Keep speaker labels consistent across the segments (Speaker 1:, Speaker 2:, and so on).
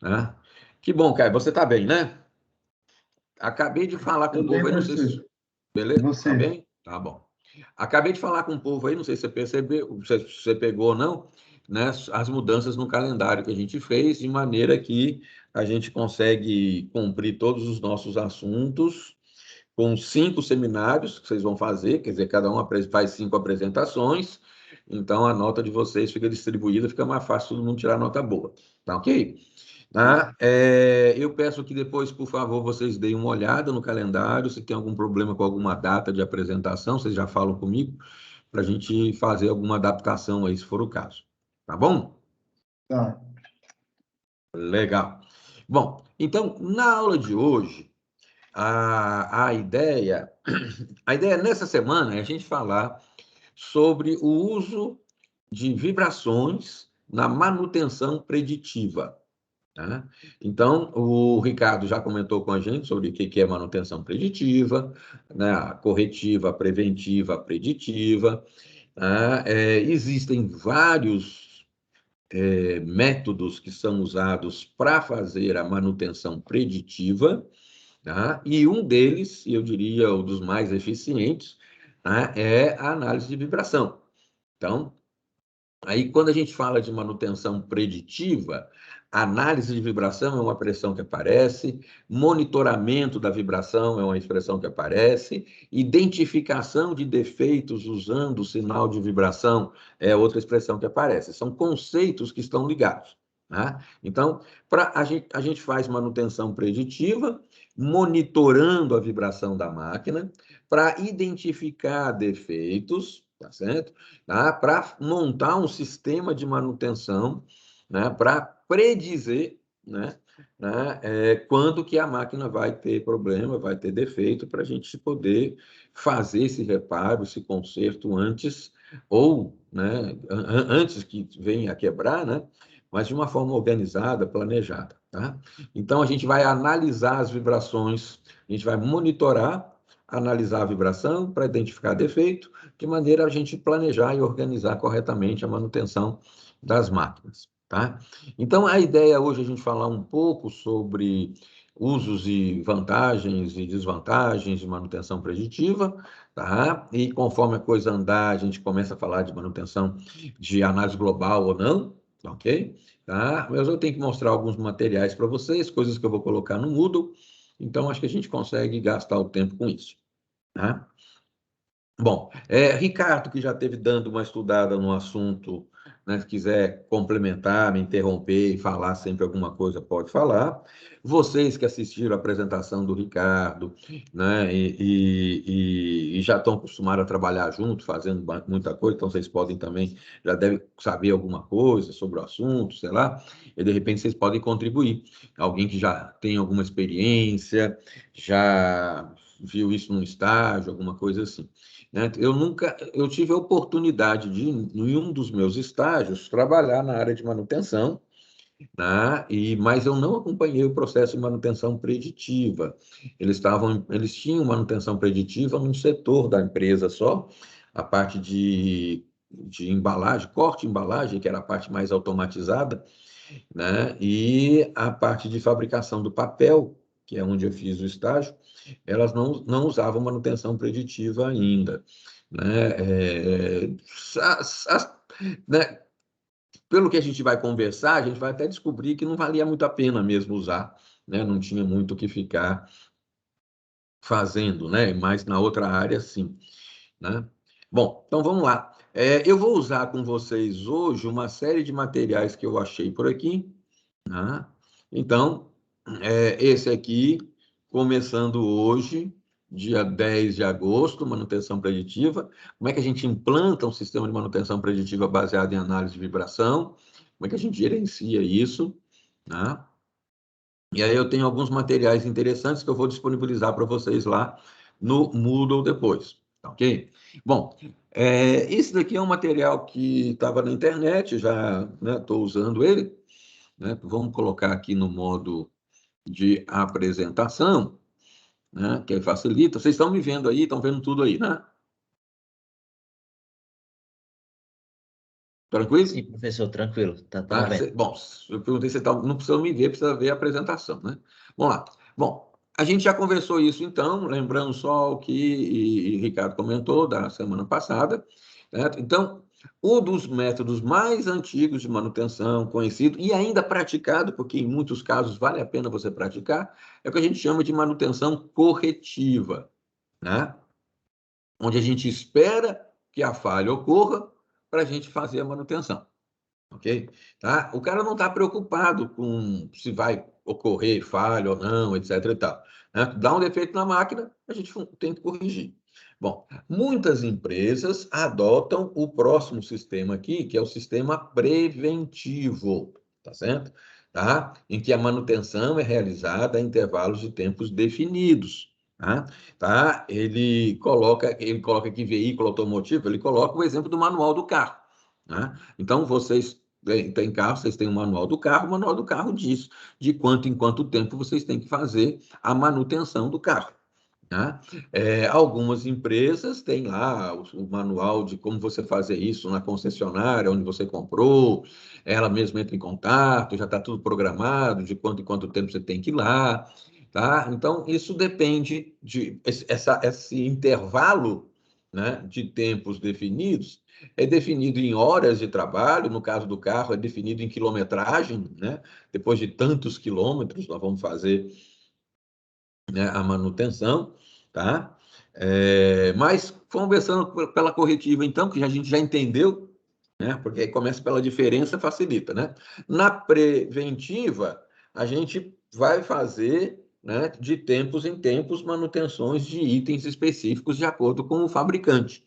Speaker 1: né? Que bom, Caio, você está bem, né? Acabei de falar com o
Speaker 2: Tudo bem,
Speaker 1: povo aí, não sei se...
Speaker 2: professor? E
Speaker 1: Beleza? Tá
Speaker 2: você?
Speaker 1: bem? Tá bom. Acabei de falar com o povo aí, não sei se você percebeu, se você pegou ou não, né? As mudanças no calendário que a gente fez, de maneira que a gente consegue cumprir todos os nossos assuntos com 5 seminários que vocês vão fazer, quer dizer, cada um faz 5 apresentações, então a nota de vocês fica distribuída, fica mais fácil todo mundo tirar nota boa, tá ok? Tá? Eu peço que depois, por favor, vocês deem uma olhada no calendário, se tem algum problema com alguma data de apresentação, vocês já falam comigo, para a gente fazer alguma adaptação aí, se for o caso. Tá bom?
Speaker 2: Tá.
Speaker 1: Legal. Bom, então, na aula de hoje, a ideia, a ideia nessa semana é a gente falar sobre o uso de vibrações na manutenção preditiva. Tá? Então, o Ricardo já comentou com a gente sobre o que é manutenção preditiva, né? A corretiva, a preventiva, a preditiva. Tá? Existem vários métodos que são usados para fazer a manutenção preditiva, tá? E um deles, eu diria, um dos mais eficientes, tá? É a análise de vibração. Então, aí, quando a gente fala de manutenção preditiva, análise de vibração é uma expressão que aparece, monitoramento da vibração é uma expressão que aparece, identificação de defeitos usando o sinal de vibração é outra expressão que aparece. São conceitos que estão ligados. Tá? Então, a gente faz manutenção preditiva, monitorando a vibração da máquina, para identificar defeitos, tá certo? Tá? Para montar um sistema de manutenção, né? Para predizer, quando que a máquina vai ter problema, vai ter defeito, para a gente poder fazer esse reparo, esse conserto antes, ou antes que venha a quebrar, né? Mas de uma forma organizada, planejada. Tá? Então, a gente vai analisar as vibrações, a gente vai monitorar, analisar a vibração para identificar defeito, de maneira a gente planejar e organizar corretamente a manutenção das máquinas. Tá? Então, a ideia hoje é a gente falar um pouco sobre usos e vantagens e desvantagens de manutenção preditiva, tá? E conforme a coisa andar, a gente começa a falar de manutenção de análise global ou não, ok? Tá? Mas eu tenho que mostrar alguns materiais para vocês, coisas que eu vou colocar no Moodle, então acho que a gente consegue gastar o tempo com isso. Tá? Bom, Ricardo, que já esteve dando uma estudada no assunto, né, se quiser complementar, me interromper e falar sempre alguma coisa, pode falar. Vocês que assistiram a apresentação do Ricardo, né, e já estão acostumados a trabalhar junto, fazendo muita coisa, então vocês podem também, já devem saber alguma coisa sobre o assunto, sei lá, e de repente vocês podem contribuir. Alguém que já tem alguma experiência, já viu isso num estágio, alguma coisa assim. Né? Eu tive a oportunidade de, em um dos meus estágios, trabalhar na área de manutenção, né? Mas eu não acompanhei o processo de manutenção preditiva. Eles tinham manutenção preditiva num setor da empresa só, a parte de embalagem, corte de embalagem, que era a parte mais automatizada, né? E a parte de fabricação do papel, que é onde eu fiz o estágio, elas não usavam manutenção preditiva ainda. Né? Né? Pelo que a gente vai conversar, a gente vai até descobrir que não valia muito a pena mesmo usar, né? Não tinha muito o que ficar fazendo, né? Mas na outra área, sim. Né? Bom, então vamos lá. Eu vou usar com vocês hoje uma série de materiais que eu achei por aqui. Né? Então, esse aqui, começando hoje, dia 10 de agosto, manutenção preditiva. Como é que a gente implanta um sistema de manutenção preditiva baseado em análise de vibração? Como é que a gente gerencia isso? Né? E aí eu tenho alguns materiais interessantes que eu vou disponibilizar para vocês lá no Moodle depois, tá ok? Bom, esse daqui é um material que estava na internet, já estou usando ele, né? Vamos colocar aqui no modo de apresentação, né? Que facilita. Vocês estão me vendo aí, estão vendo tudo aí, né? Tranquilo?
Speaker 2: Sim, professor, tranquilo, tá
Speaker 1: Tá?
Speaker 2: vendo.
Speaker 1: Bom, eu perguntei se não precisa me ver, precisa ver a apresentação, né? Vamos lá. Bom, a gente já conversou isso então, lembrando só o que Ricardo comentou da semana passada, certo? Então, um dos métodos mais antigos de manutenção, conhecido e ainda praticado, porque em muitos casos vale a pena você praticar, é o que a gente chama de manutenção corretiva, né? Onde a gente espera que a falha ocorra para a gente fazer a manutenção. Ok? Tá? O cara não está preocupado com se vai ocorrer falha ou não, etc. e tal, né? Dá um defeito na máquina, a gente tem que corrigir. Bom, muitas empresas adotam o próximo sistema aqui, que é o sistema preventivo, tá certo? Tá? Em que a manutenção é realizada a intervalos de tempos definidos. Tá? Tá? Ele coloca aqui veículo automotivo, ele coloca o exemplo do manual do carro. Né? Então, vocês têm carro, vocês têm o manual do carro, o manual do carro diz de quanto em quanto tempo vocês têm que fazer a manutenção do carro. Né? Algumas empresas têm lá o manual de como você fazer isso na concessionária, onde você comprou, ela mesma entra em contato, já está tudo programado, de quanto em quanto tempo você tem que ir lá. Tá? Então, isso depende de esse intervalo, né, de tempos definidos, é definido em horas de trabalho, no caso do carro, é definido em quilometragem, né? Depois de tantos quilômetros, nós vamos fazer, né, a manutenção, tá? Mas conversando pela corretiva, então, que a gente já entendeu, né? Porque aí começa pela diferença, facilita, né? Na preventiva, a gente vai fazer, né, de tempos em tempos manutenções de itens específicos de acordo com o fabricante.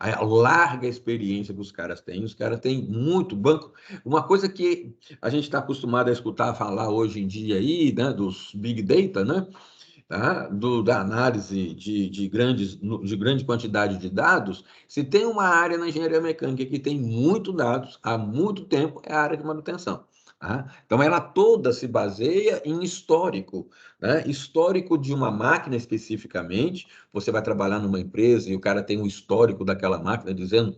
Speaker 1: A larga experiência que os caras têm muito banco. Uma coisa que a gente está acostumado a escutar falar hoje em dia aí, né, dos big data, né, tá? Da análise de grande quantidade de dados, se tem uma área na engenharia mecânica que tem muito dados há muito tempo, é a área de manutenção. Tá? Então, ela toda se baseia em histórico, né? Histórico de uma máquina especificamente. Você vai trabalhar numa empresa e o cara tem um histórico daquela máquina dizendo,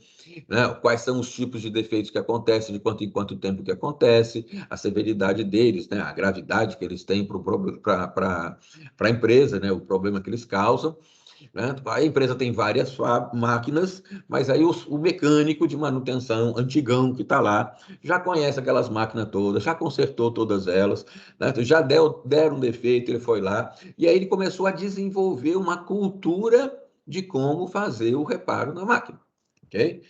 Speaker 1: né, quais são os tipos de defeitos que acontecem, de quanto em quanto tempo que acontece, a severidade deles, né, a gravidade que eles têm para a empresa, né, o problema que eles causam. Né? A empresa tem várias máquinas, mas aí o mecânico de manutenção antigão que está lá já conhece aquelas máquinas todas, já consertou todas elas, né? Já deram um defeito, ele foi lá, e aí ele começou a desenvolver uma cultura de como fazer o reparo na máquina. Ok?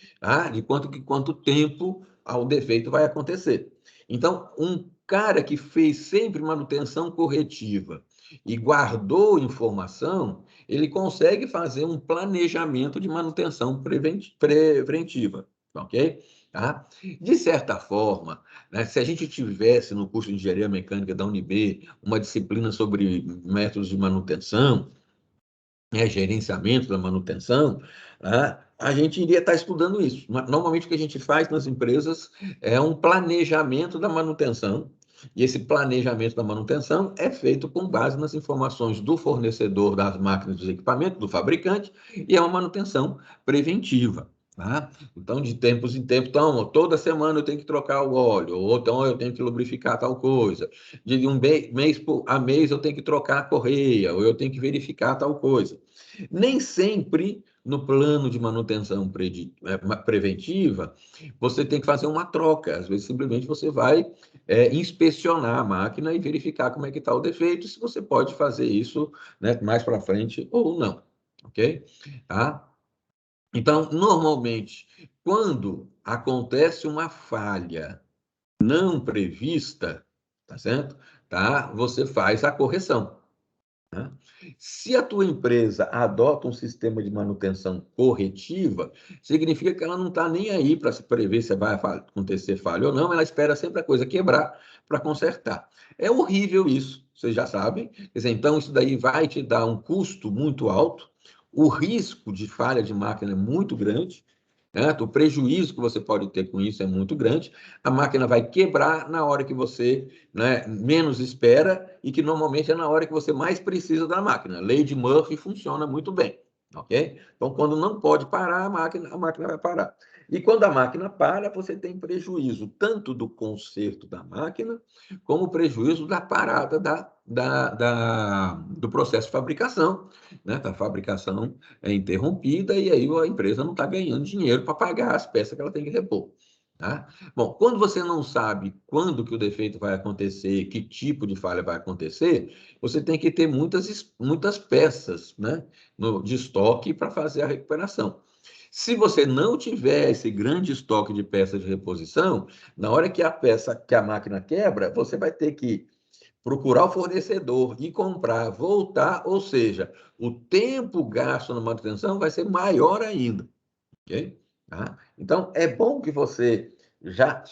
Speaker 1: De quanto tempo o defeito vai acontecer. Então, um cara que fez sempre manutenção corretiva e guardou informação, ele consegue fazer um planejamento de manutenção preventiva, ok? Tá? De certa forma, né, se a gente tivesse no curso de Engenharia Mecânica da UNB uma disciplina sobre métodos de manutenção, gerenciamento da manutenção, né, a gente iria estar estudando isso. Normalmente, o que a gente faz nas empresas é um planejamento da manutenção, e esse planejamento da manutenção é feito com base nas informações do fornecedor das máquinas, dos equipamentos, do fabricante, e é uma manutenção preventiva. Tá? Então, de tempos em tempos, então, toda semana eu tenho que trocar o óleo, ou então eu tenho que lubrificar tal coisa. De um mês a mês eu tenho que trocar a correia, ou eu tenho que verificar tal coisa. Nem sempre no plano de manutenção preventiva você tem que fazer uma troca. Às vezes, simplesmente você vai inspecionar a máquina e verificar como é que está o defeito, se você pode fazer isso, né, mais para frente ou não. Ok? Tá? Então, normalmente, quando acontece uma falha não prevista, tá certo? Tá? Você faz a correção. Né? Se a tua empresa adota um sistema de manutenção corretiva, significa que ela não está nem aí para se prever se vai acontecer falha ou não, ela espera sempre a coisa quebrar para consertar. É horrível isso, vocês já sabem. Quer dizer, então, isso daí vai te dar um custo muito alto, o risco de falha de máquina é muito grande, né? O prejuízo que você pode ter com isso é muito grande. A máquina vai quebrar na hora que você, né, menos espera e que normalmente é na hora que você mais precisa da máquina. A lei de Murphy funciona muito bem, ok? Então, quando não pode parar a máquina vai parar. E quando a máquina para, você tem prejuízo tanto do conserto da máquina, como prejuízo da parada do processo de fabricação, né? A fabricação é interrompida e aí a empresa não está ganhando dinheiro para pagar as peças que ela tem que repor. Tá? Bom, quando você não sabe quando que o defeito vai acontecer, que tipo de falha vai acontecer, você tem que ter muitas peças, né, de estoque para fazer a recuperação. Se você não tiver esse grande estoque de peças de reposição, na hora que a máquina quebra, você vai ter que procurar o fornecedor e comprar, voltar, ou seja, o tempo gasto na manutenção vai ser maior ainda, ok? Tá? Então, já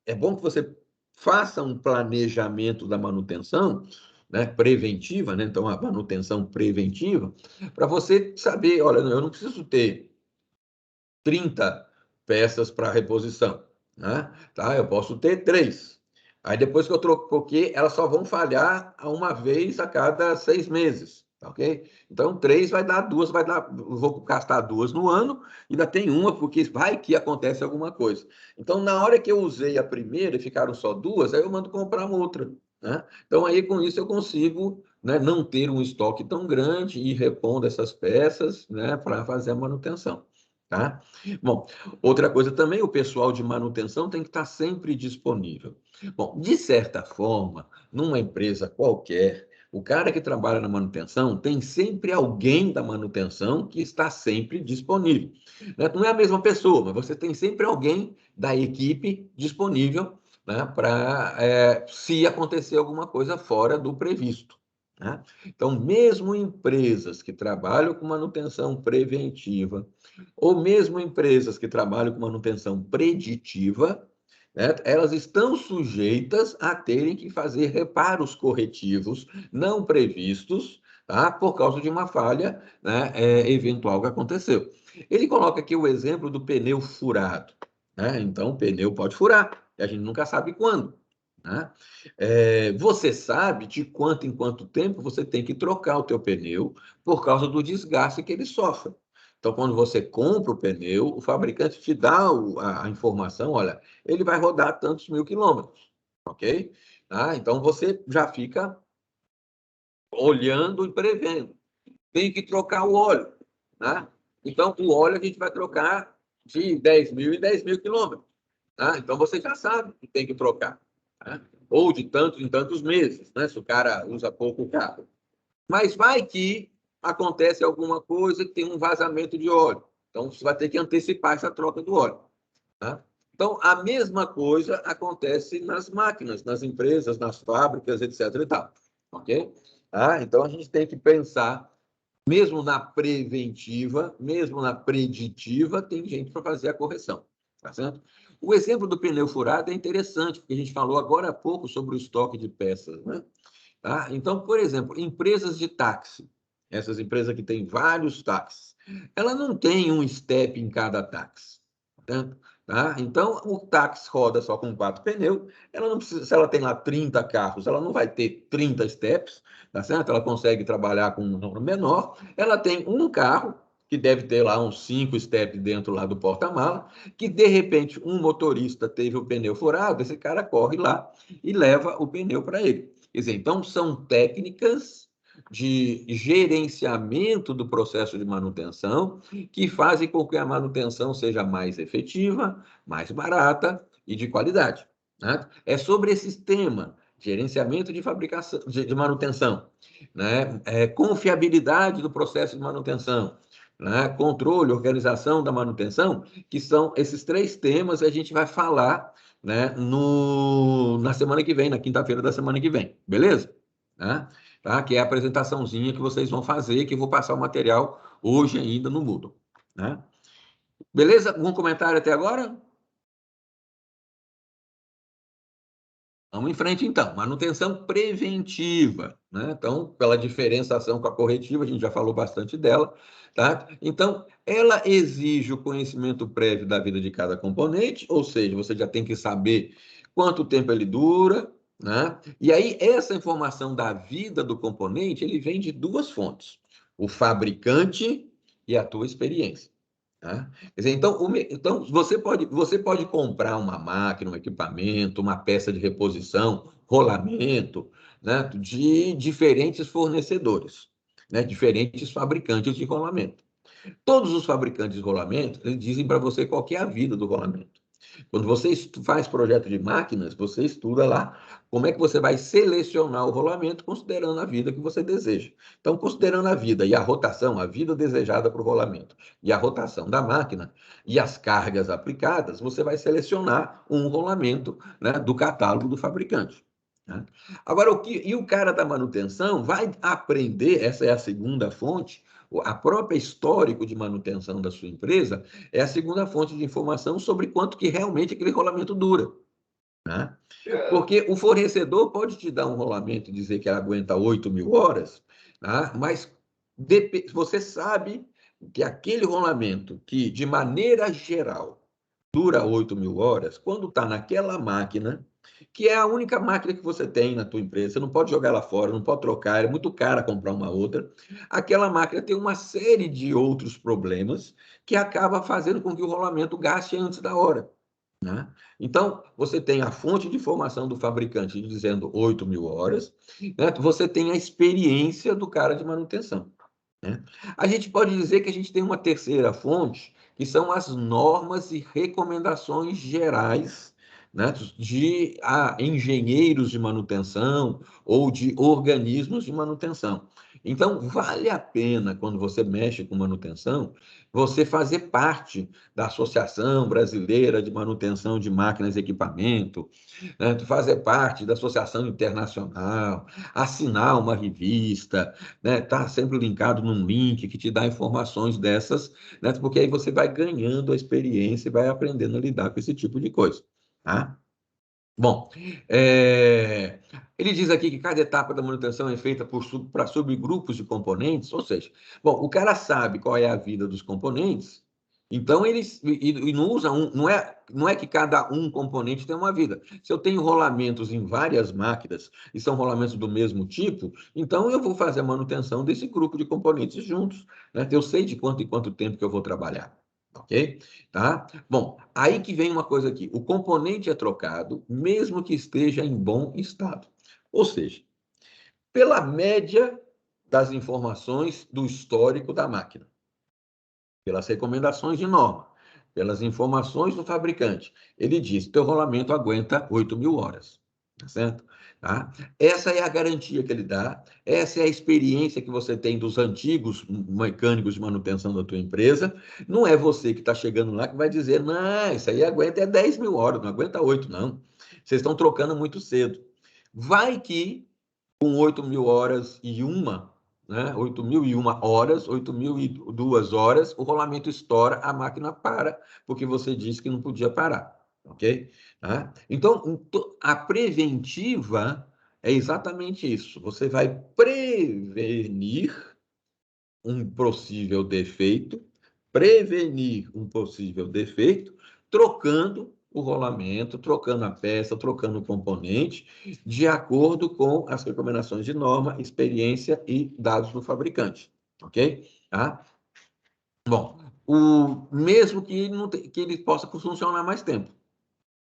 Speaker 1: é bom que você faça um planejamento da manutenção, né, preventiva, né? Então, a manutenção preventiva, para você saber, olha, eu não preciso ter 30 peças para reposição, né? Tá? Eu posso ter 3. Aí depois que eu troquei, elas só vão falhar uma vez a cada 6 meses, tá ok? Então, 3 vai dar 2, vou gastar 2 no ano, ainda tem uma, porque vai que acontece alguma coisa. Então, na hora que eu usei a primeira e ficaram só 2, aí eu mando comprar uma outra, né? Então, aí com isso eu consigo, né, não ter um estoque tão grande e repondo essas peças, né, para fazer a manutenção. Tá? Bom, outra coisa também, o pessoal de manutenção tem que estar sempre disponível. Bom, de certa forma, numa empresa qualquer, o cara que trabalha na manutenção tem sempre alguém da manutenção que está sempre disponível. Né? Não é a mesma pessoa, mas você tem sempre alguém da equipe disponível, né, para se acontecer alguma coisa fora do previsto. Né? Então, mesmo empresas que trabalham com manutenção preventiva, ou mesmo empresas que trabalham com manutenção preditiva, né, elas estão sujeitas a terem que fazer reparos corretivos não previstos, tá, por causa de uma falha, né, eventual que aconteceu. Ele coloca aqui o exemplo do pneu furado. Né? Então, o pneu pode furar, e a gente nunca sabe quando. Né? Você sabe de quanto em quanto tempo você tem que trocar o teu pneu por causa do desgaste que ele sofre. Então, quando você compra o pneu, o fabricante te dá a informação, olha, ele vai rodar tantos mil quilômetros, ok? Tá? Então, você já fica olhando e prevendo. Tem que trocar o óleo, né? Então, o óleo a gente vai trocar de 10 mil em 10 mil quilômetros. Tá? Então, você já sabe que tem que trocar. Tá? Ou de tantos em tantos meses, né? Se o cara usa pouco o carro. Mas vai que acontece alguma coisa que tem um vazamento de óleo. Então, você vai ter que antecipar essa troca do óleo. Tá? Então, a mesma coisa acontece nas máquinas, nas empresas, nas fábricas, etc. E tal. Ok? Tá? Então, a gente tem que pensar, mesmo na preventiva, mesmo na preditiva, tem gente para fazer a correção. Tá certo? O exemplo do pneu furado é interessante, porque a gente falou agora há pouco sobre o estoque de peças. Né? Tá? Então, por exemplo, empresas de táxi, essas empresas que têm vários táxis, ela não tem um step em cada táxi. Tá? Então, o táxi roda só com 4 pneus, ela não precisa, se ela tem lá 30 carros, ela não vai ter 30 steps, tá certo? Ela consegue trabalhar com um número menor, ela tem um carro, que deve ter lá uns 5 steps dentro lá do porta-mala, que de repente um motorista teve o pneu furado, esse cara corre lá e leva o pneu para ele. Quer dizer, então, são técnicas de gerenciamento do processo de manutenção que fazem com que a manutenção seja mais efetiva, mais barata e de qualidade. Né? É sobre esse tema, gerenciamento de fabricação, de manutenção, né? Confiabilidade do processo de manutenção, né? Controle, organização da manutenção, que são esses 3 temas que a gente vai falar, né, na semana que vem, na quinta-feira da semana que vem, beleza? Tá? Que é a apresentaçãozinha que vocês vão fazer, que eu vou passar o material hoje ainda no Moodle. Né? Beleza? Algum comentário até agora? Vamos em frente, então. Manutenção preventiva. Né? Então, pela diferenciação com a corretiva, a gente já falou bastante dela. Tá? Então, ela exige o conhecimento prévio da vida de cada componente, ou seja, você já tem que saber quanto tempo ele dura. Né? E aí, essa informação da vida do componente, ele vem de 2 fontes: o fabricante e a tua experiência. Tá? Quer dizer, então você pode comprar uma máquina, um equipamento, uma peça de reposição, rolamento, né, de diferentes fornecedores, né, diferentes fabricantes de rolamento. Todos os fabricantes de rolamento, eles dizem para você qual que é a vida do rolamento. Quando você faz projeto de máquinas, você estuda lá como é que você vai selecionar o rolamento considerando a vida que você deseja. Então, considerando a vida e a rotação, a vida desejada para o rolamento e a rotação da máquina e as cargas aplicadas, você vai selecionar um rolamento, né, do catálogo do fabricante. Né? Agora, o cara da manutenção vai aprender, essa é a segunda fonte, a própria histórico de manutenção da sua empresa é a segunda fonte de informação sobre quanto que realmente aquele rolamento dura. Né? Porque o fornecedor pode te dar um rolamento e dizer que ela aguenta 8.000 horas, né? Mas você sabe que aquele rolamento que, de maneira geral, dura 8.000 horas, quando está naquela máquina, que é a única máquina que você tem na tua empresa, você não pode jogar ela fora, não pode trocar, é muito caro comprar uma outra, aquela máquina tem uma série de outros problemas que acaba fazendo com que o rolamento gaste antes da hora. Né? Então, você tem a fonte de informação do fabricante dizendo 8.000 horas, né? Você tem a experiência do cara de manutenção. Né? A gente pode dizer que a gente tem uma terceira fonte, que são as normas e recomendações gerais, né, de engenheiros de manutenção ou de organismos de manutenção. Então, vale a pena, quando você mexe com manutenção, você fazer parte da Associação Brasileira de Manutenção de Máquinas e Equipamento, né, fazer parte da Associação Internacional, assinar uma revista, né, tá sempre linkado num link que te dá informações dessas, né, porque aí você vai ganhando a experiência e vai aprendendo a lidar com esse tipo de coisa. Tá? Bom, ele diz aqui que cada etapa da manutenção é feita para subgrupos de componentes, ou seja, bom, o cara sabe qual é a vida dos componentes, então e não usa não é que cada um componente tem uma vida. Se eu tenho rolamentos em várias máquinas e são rolamentos do mesmo tipo, então eu vou fazer a manutenção desse grupo de componentes juntos, né? Eu sei de quanto em quanto tempo que eu vou trabalhar. Ok? Tá? Bom, aí que vem uma coisa aqui. O componente é trocado, mesmo que esteja em bom estado. Ou seja, pela média das informações do histórico da máquina, pelas recomendações de norma, pelas informações do fabricante. Ele diz que teu rolamento aguenta 8.000 horas. Tá certo? Tá? Essa é a garantia que ele dá, essa é a experiência que você tem dos antigos mecânicos de manutenção da tua empresa. Não é você que está chegando lá que vai dizer, não, isso aí aguenta 10.000 horas, não aguenta 8, não. Vocês estão trocando muito cedo. Vai que com 8.000 horas e uma, né? 8.001 horas, 8.002 horas, o rolamento estoura, a máquina para, porque você disse que não podia parar, ok? Tá? Então, a preventiva é exatamente isso. Você vai prevenir um possível defeito, trocando o rolamento, trocando a peça, trocando o componente, de acordo com as recomendações de norma, experiência e dados do fabricante, ok? Tá? Bom, mesmo que que ele possa funcionar mais tempo.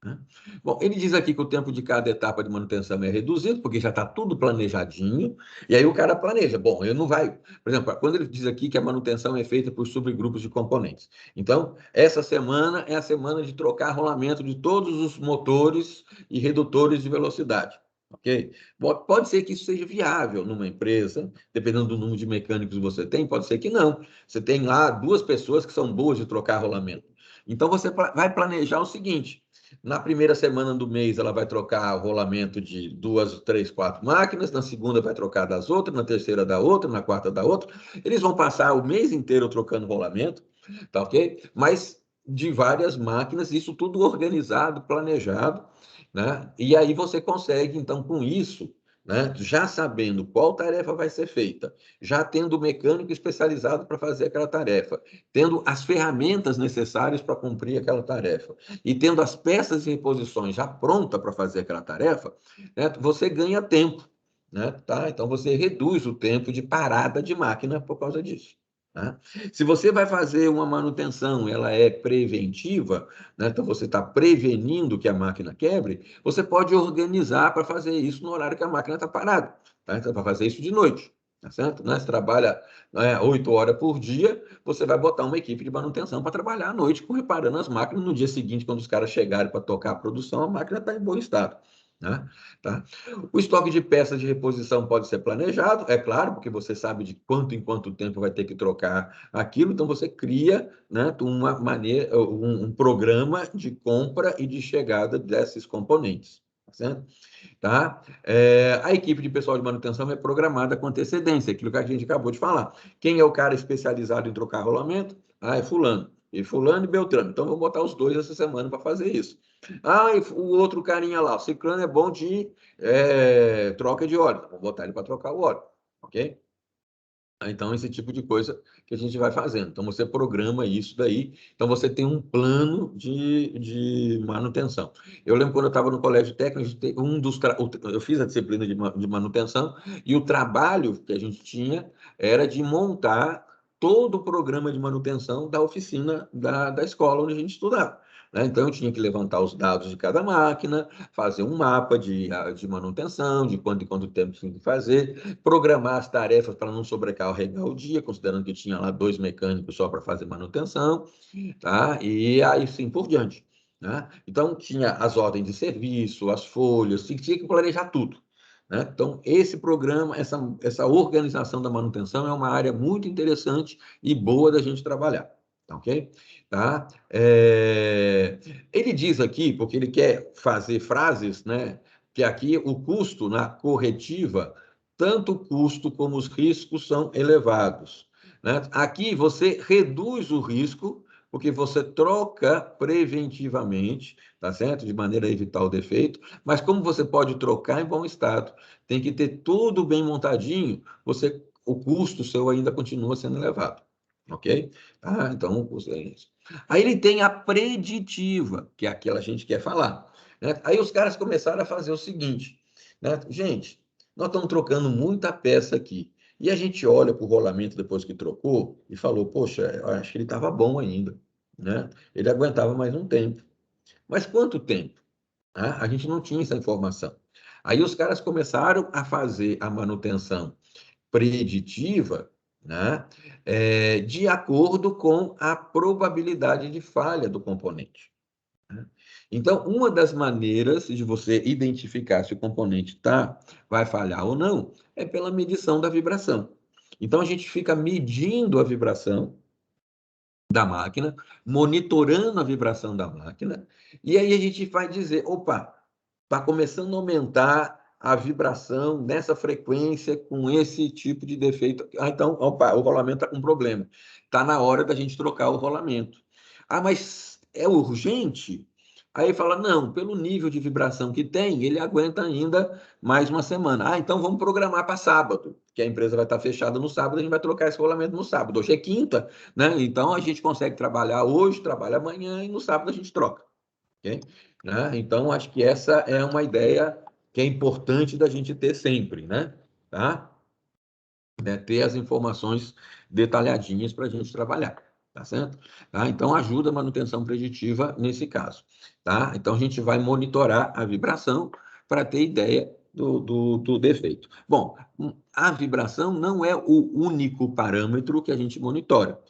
Speaker 1: Né? Bom, ele diz aqui que o tempo de cada etapa de manutenção é reduzido, porque já está tudo planejadinho, e aí o cara planeja. Bom, ele não vai. Por exemplo, quando ele diz aqui que a manutenção é feita por subgrupos de componentes. Então, essa semana é a semana de trocar rolamento de todos os motores e redutores de velocidade. Ok? Pode ser que isso seja viável numa empresa, dependendo do número de mecânicos que você tem, pode ser que não. Você tem lá 2 pessoas que são boas de trocar rolamento. Então, você vai planejar o seguinte: na primeira semana do mês, ela vai trocar o rolamento de 2, 3, 4 máquinas, na segunda vai trocar das outras, na terceira da outra, na quarta da outra. Eles vão passar o mês inteiro trocando rolamento, tá ok? Mas de várias máquinas, isso tudo organizado, planejado, né? E aí você consegue, então, com isso, né, já sabendo qual tarefa vai ser feita, já tendo o mecânico especializado para fazer aquela tarefa, tendo as ferramentas necessárias para cumprir aquela tarefa e tendo as peças e reposições já prontas para fazer aquela tarefa, né, você ganha tempo. Né, tá? Então, você reduz o tempo de parada de máquina por causa disso. Tá? Se você vai fazer uma manutenção, ela é preventiva, né? Então você está prevenindo que a máquina quebre, você pode organizar para fazer isso no horário que a máquina está parada. Tá? Então, para fazer isso de noite. Tá certo? Né? Você trabalha 8 horas por dia, você vai botar uma equipe de manutenção para trabalhar à noite, reparando as máquinas. No dia seguinte, quando os caras chegarem para tocar a produção, a máquina está em bom estado. Né? Tá? O estoque de peças de reposição pode ser planejado, é claro, porque você sabe de quanto em quanto tempo vai ter que trocar aquilo, então você cria, né, uma maneira, um programa de compra e de chegada desses componentes. Tá certo? Tá? A equipe de pessoal de manutenção é programada com antecedência, aquilo que a gente acabou de falar. Quem é o cara especializado em trocar rolamento? Ah, é fulano. E fulano e Beltrano. Então, vamos botar os dois essa semana para fazer isso. Ah, e o outro carinha lá, o ciclano é bom de troca de óleo. Vamos botar ele para trocar o óleo, ok? Então, esse tipo de coisa que a gente vai fazendo. Então, você programa isso daí. Então, você tem um plano de manutenção. Eu lembro quando eu estava no colégio técnico, eu fiz a disciplina de manutenção e o trabalho que a gente tinha era de montar todo o programa de manutenção da oficina da escola onde a gente estudava. Né? Então, eu tinha que levantar os dados de cada máquina, fazer um mapa de manutenção, de quanto e quanto tempo tinha que fazer, programar as tarefas para não sobrecarregar o dia, considerando que tinha lá 2 mecânicos só para fazer manutenção, tá? E aí sim por diante. Né? Então, tinha as ordens de serviço, as folhas, tinha que planejar tudo. Né? Então, esse programa, essa organização da manutenção é uma área muito interessante e boa da gente trabalhar. Ok? Tá? Ele diz aqui, porque ele quer fazer frases, né? Que aqui o custo na corretiva, tanto o custo como os riscos são elevados. Né? Aqui você reduz o risco, porque você troca preventivamente, tá certo? De maneira a evitar o defeito, mas como você pode trocar em bom estado, tem que ter tudo bem montadinho, o custo seu ainda continua sendo elevado, ok? Ah, então, é isso. Aí ele tem a preditiva, que é aquela que a gente quer falar. Né? Aí os caras começaram a fazer o seguinte, né? Gente, nós estamos trocando muita peça aqui. E a gente olha para o rolamento depois que trocou e falou, poxa, eu acho que ele estava bom ainda, né? Ele aguentava mais um tempo. Mas quanto tempo? Ah, a gente não tinha essa informação. Aí os caras começaram a fazer a manutenção preditiva, né? De acordo com a probabilidade de falha do componente. Né? Então, uma das maneiras de você identificar se o componente vai falhar ou não é pela medição da vibração. Então, a gente fica medindo a vibração da máquina, monitorando a vibração da máquina, e aí a gente vai dizer, opa, está começando a aumentar a vibração nessa frequência com esse tipo de defeito. Ah, então, opa, o rolamento está com problema. Está na hora da gente trocar o rolamento. Ah, mas é urgente? Aí fala, não, pelo nível de vibração que tem, ele aguenta ainda mais uma semana. Ah, então vamos programar para sábado, que a empresa vai estar fechada no sábado, a gente vai trocar esse rolamento no sábado. Hoje é quinta, né? Então a gente consegue trabalhar hoje, trabalha amanhã e no sábado a gente troca. Okay? Né? Então, acho que essa é uma ideia que é importante da gente ter sempre, né? Tá? Ter as informações detalhadinhas para a gente trabalhar, tá certo? Tá? Então, ajuda a manutenção preditiva nesse caso, tá? Então, a gente vai monitorar a vibração para ter ideia do defeito. Bom, a vibração não é o único parâmetro que a gente monitora.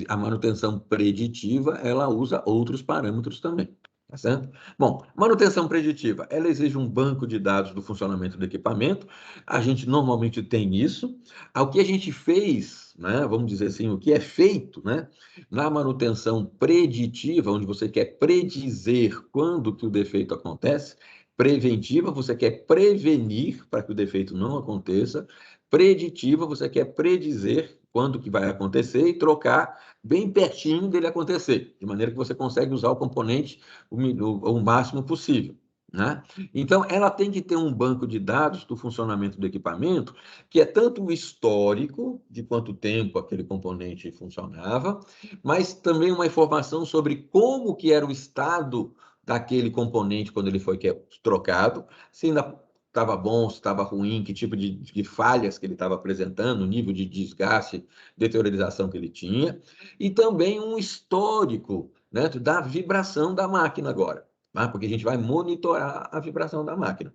Speaker 1: A manutenção preditiva, ela usa outros parâmetros também. Tá certo? Bom, manutenção preditiva, ela exige um banco de dados do funcionamento do equipamento. A gente normalmente tem isso. O que a gente fez, né, vamos dizer assim, o que é feito, né, na manutenção preditiva, onde você quer predizer quando que o defeito acontece, preventiva, você quer prevenir para que o defeito não aconteça, preditiva, você quer predizer quando que vai acontecer e trocar bem pertinho dele acontecer, de maneira que você consegue usar o componente o máximo possível. Né? Então, ela tem que ter um banco de dados do funcionamento do equipamento, que é tanto o histórico de quanto tempo aquele componente funcionava, mas também uma informação sobre como que era o estado daquele componente quando ele foi trocado, se ainda estava bom, se estava ruim, que tipo de falhas que ele estava apresentando, o nível de desgaste, deteriorização que ele tinha, e também um histórico, né, da vibração da máquina agora, tá? Porque a gente vai monitorar a vibração da máquina.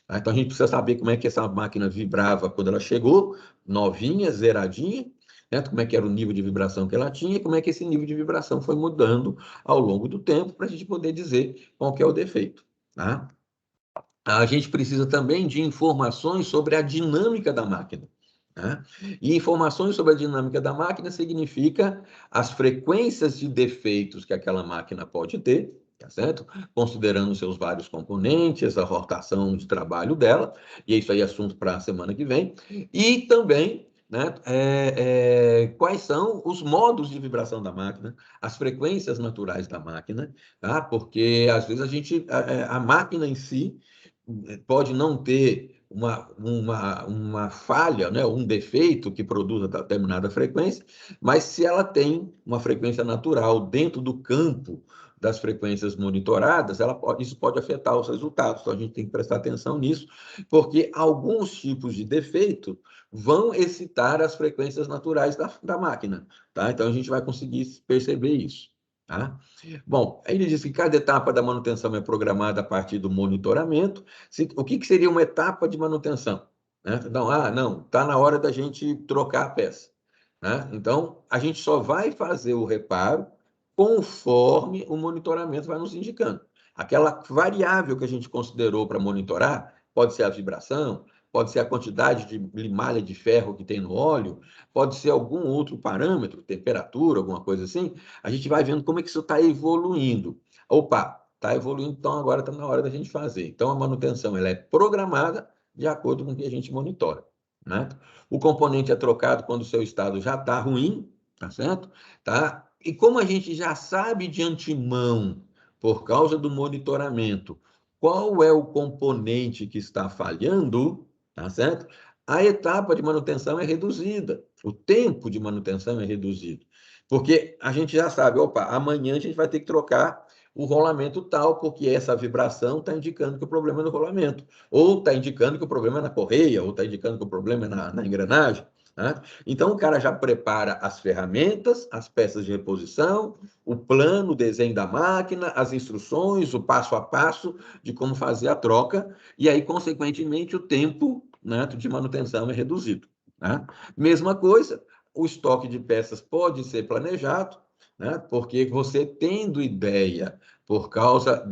Speaker 1: Tá? Então a gente precisa saber como é que essa máquina vibrava quando ela chegou, novinha, zeradinha, né? Como é que era o nível de vibração que ela tinha e como é que esse nível de vibração foi mudando ao longo do tempo para a gente poder dizer qual que é o defeito. Tá? A gente precisa também de informações sobre a dinâmica da máquina. Né? E informações sobre a dinâmica da máquina significa as frequências de defeitos que aquela máquina pode ter, tá certo? Considerando seus vários componentes, a rotação de trabalho dela, e isso aí é assunto para a semana que vem, e também, né, quais são os modos de vibração da máquina, as frequências naturais da máquina, tá? Porque às vezes a máquina em si pode não ter uma falha, né, um defeito que produza determinada frequência, mas se ela tem uma frequência natural dentro do campo das frequências monitoradas, isso pode afetar os resultados. Então, a gente tem que prestar atenção nisso, porque alguns tipos de defeito vão excitar as frequências naturais da máquina. Tá? Então, a gente vai conseguir perceber isso. Tá? Bom, aí ele diz que cada etapa da manutenção é programada a partir do monitoramento. O que seria uma etapa de manutenção? Né? Então, não, está na hora da gente trocar a peça. Né? Então, a gente só vai fazer o reparo conforme o monitoramento vai nos indicando. Aquela variável que a gente considerou para monitorar, pode ser a vibração, pode ser a quantidade de malha de ferro que tem no óleo, pode ser algum outro parâmetro, temperatura, alguma coisa assim, a gente vai vendo como é que isso está evoluindo. Opa, está evoluindo, então agora está na hora da gente fazer. Então, a manutenção ela é programada de acordo com o que a gente monitora. Né? O componente é trocado quando o seu estado já está ruim, tá certo? Tá? E como a gente já sabe de antemão, por causa do monitoramento, qual é o componente que está falhando, tá certo? A etapa de manutenção é reduzida, o tempo de manutenção é reduzido. Porque a gente já sabe, opa, amanhã a gente vai ter que trocar o rolamento tal, porque essa vibração está indicando que o problema é no rolamento, ou está indicando que o problema é na correia, ou está indicando que o problema é na engrenagem. Né? Então, o cara já prepara as ferramentas, as peças de reposição, o plano, o desenho da máquina, as instruções, o passo a passo de como fazer a troca, e aí, consequentemente, o tempo, né, de manutenção é reduzido. Né? Mesma coisa, o estoque de peças pode ser planejado, né? Porque você tendo ideia, por causa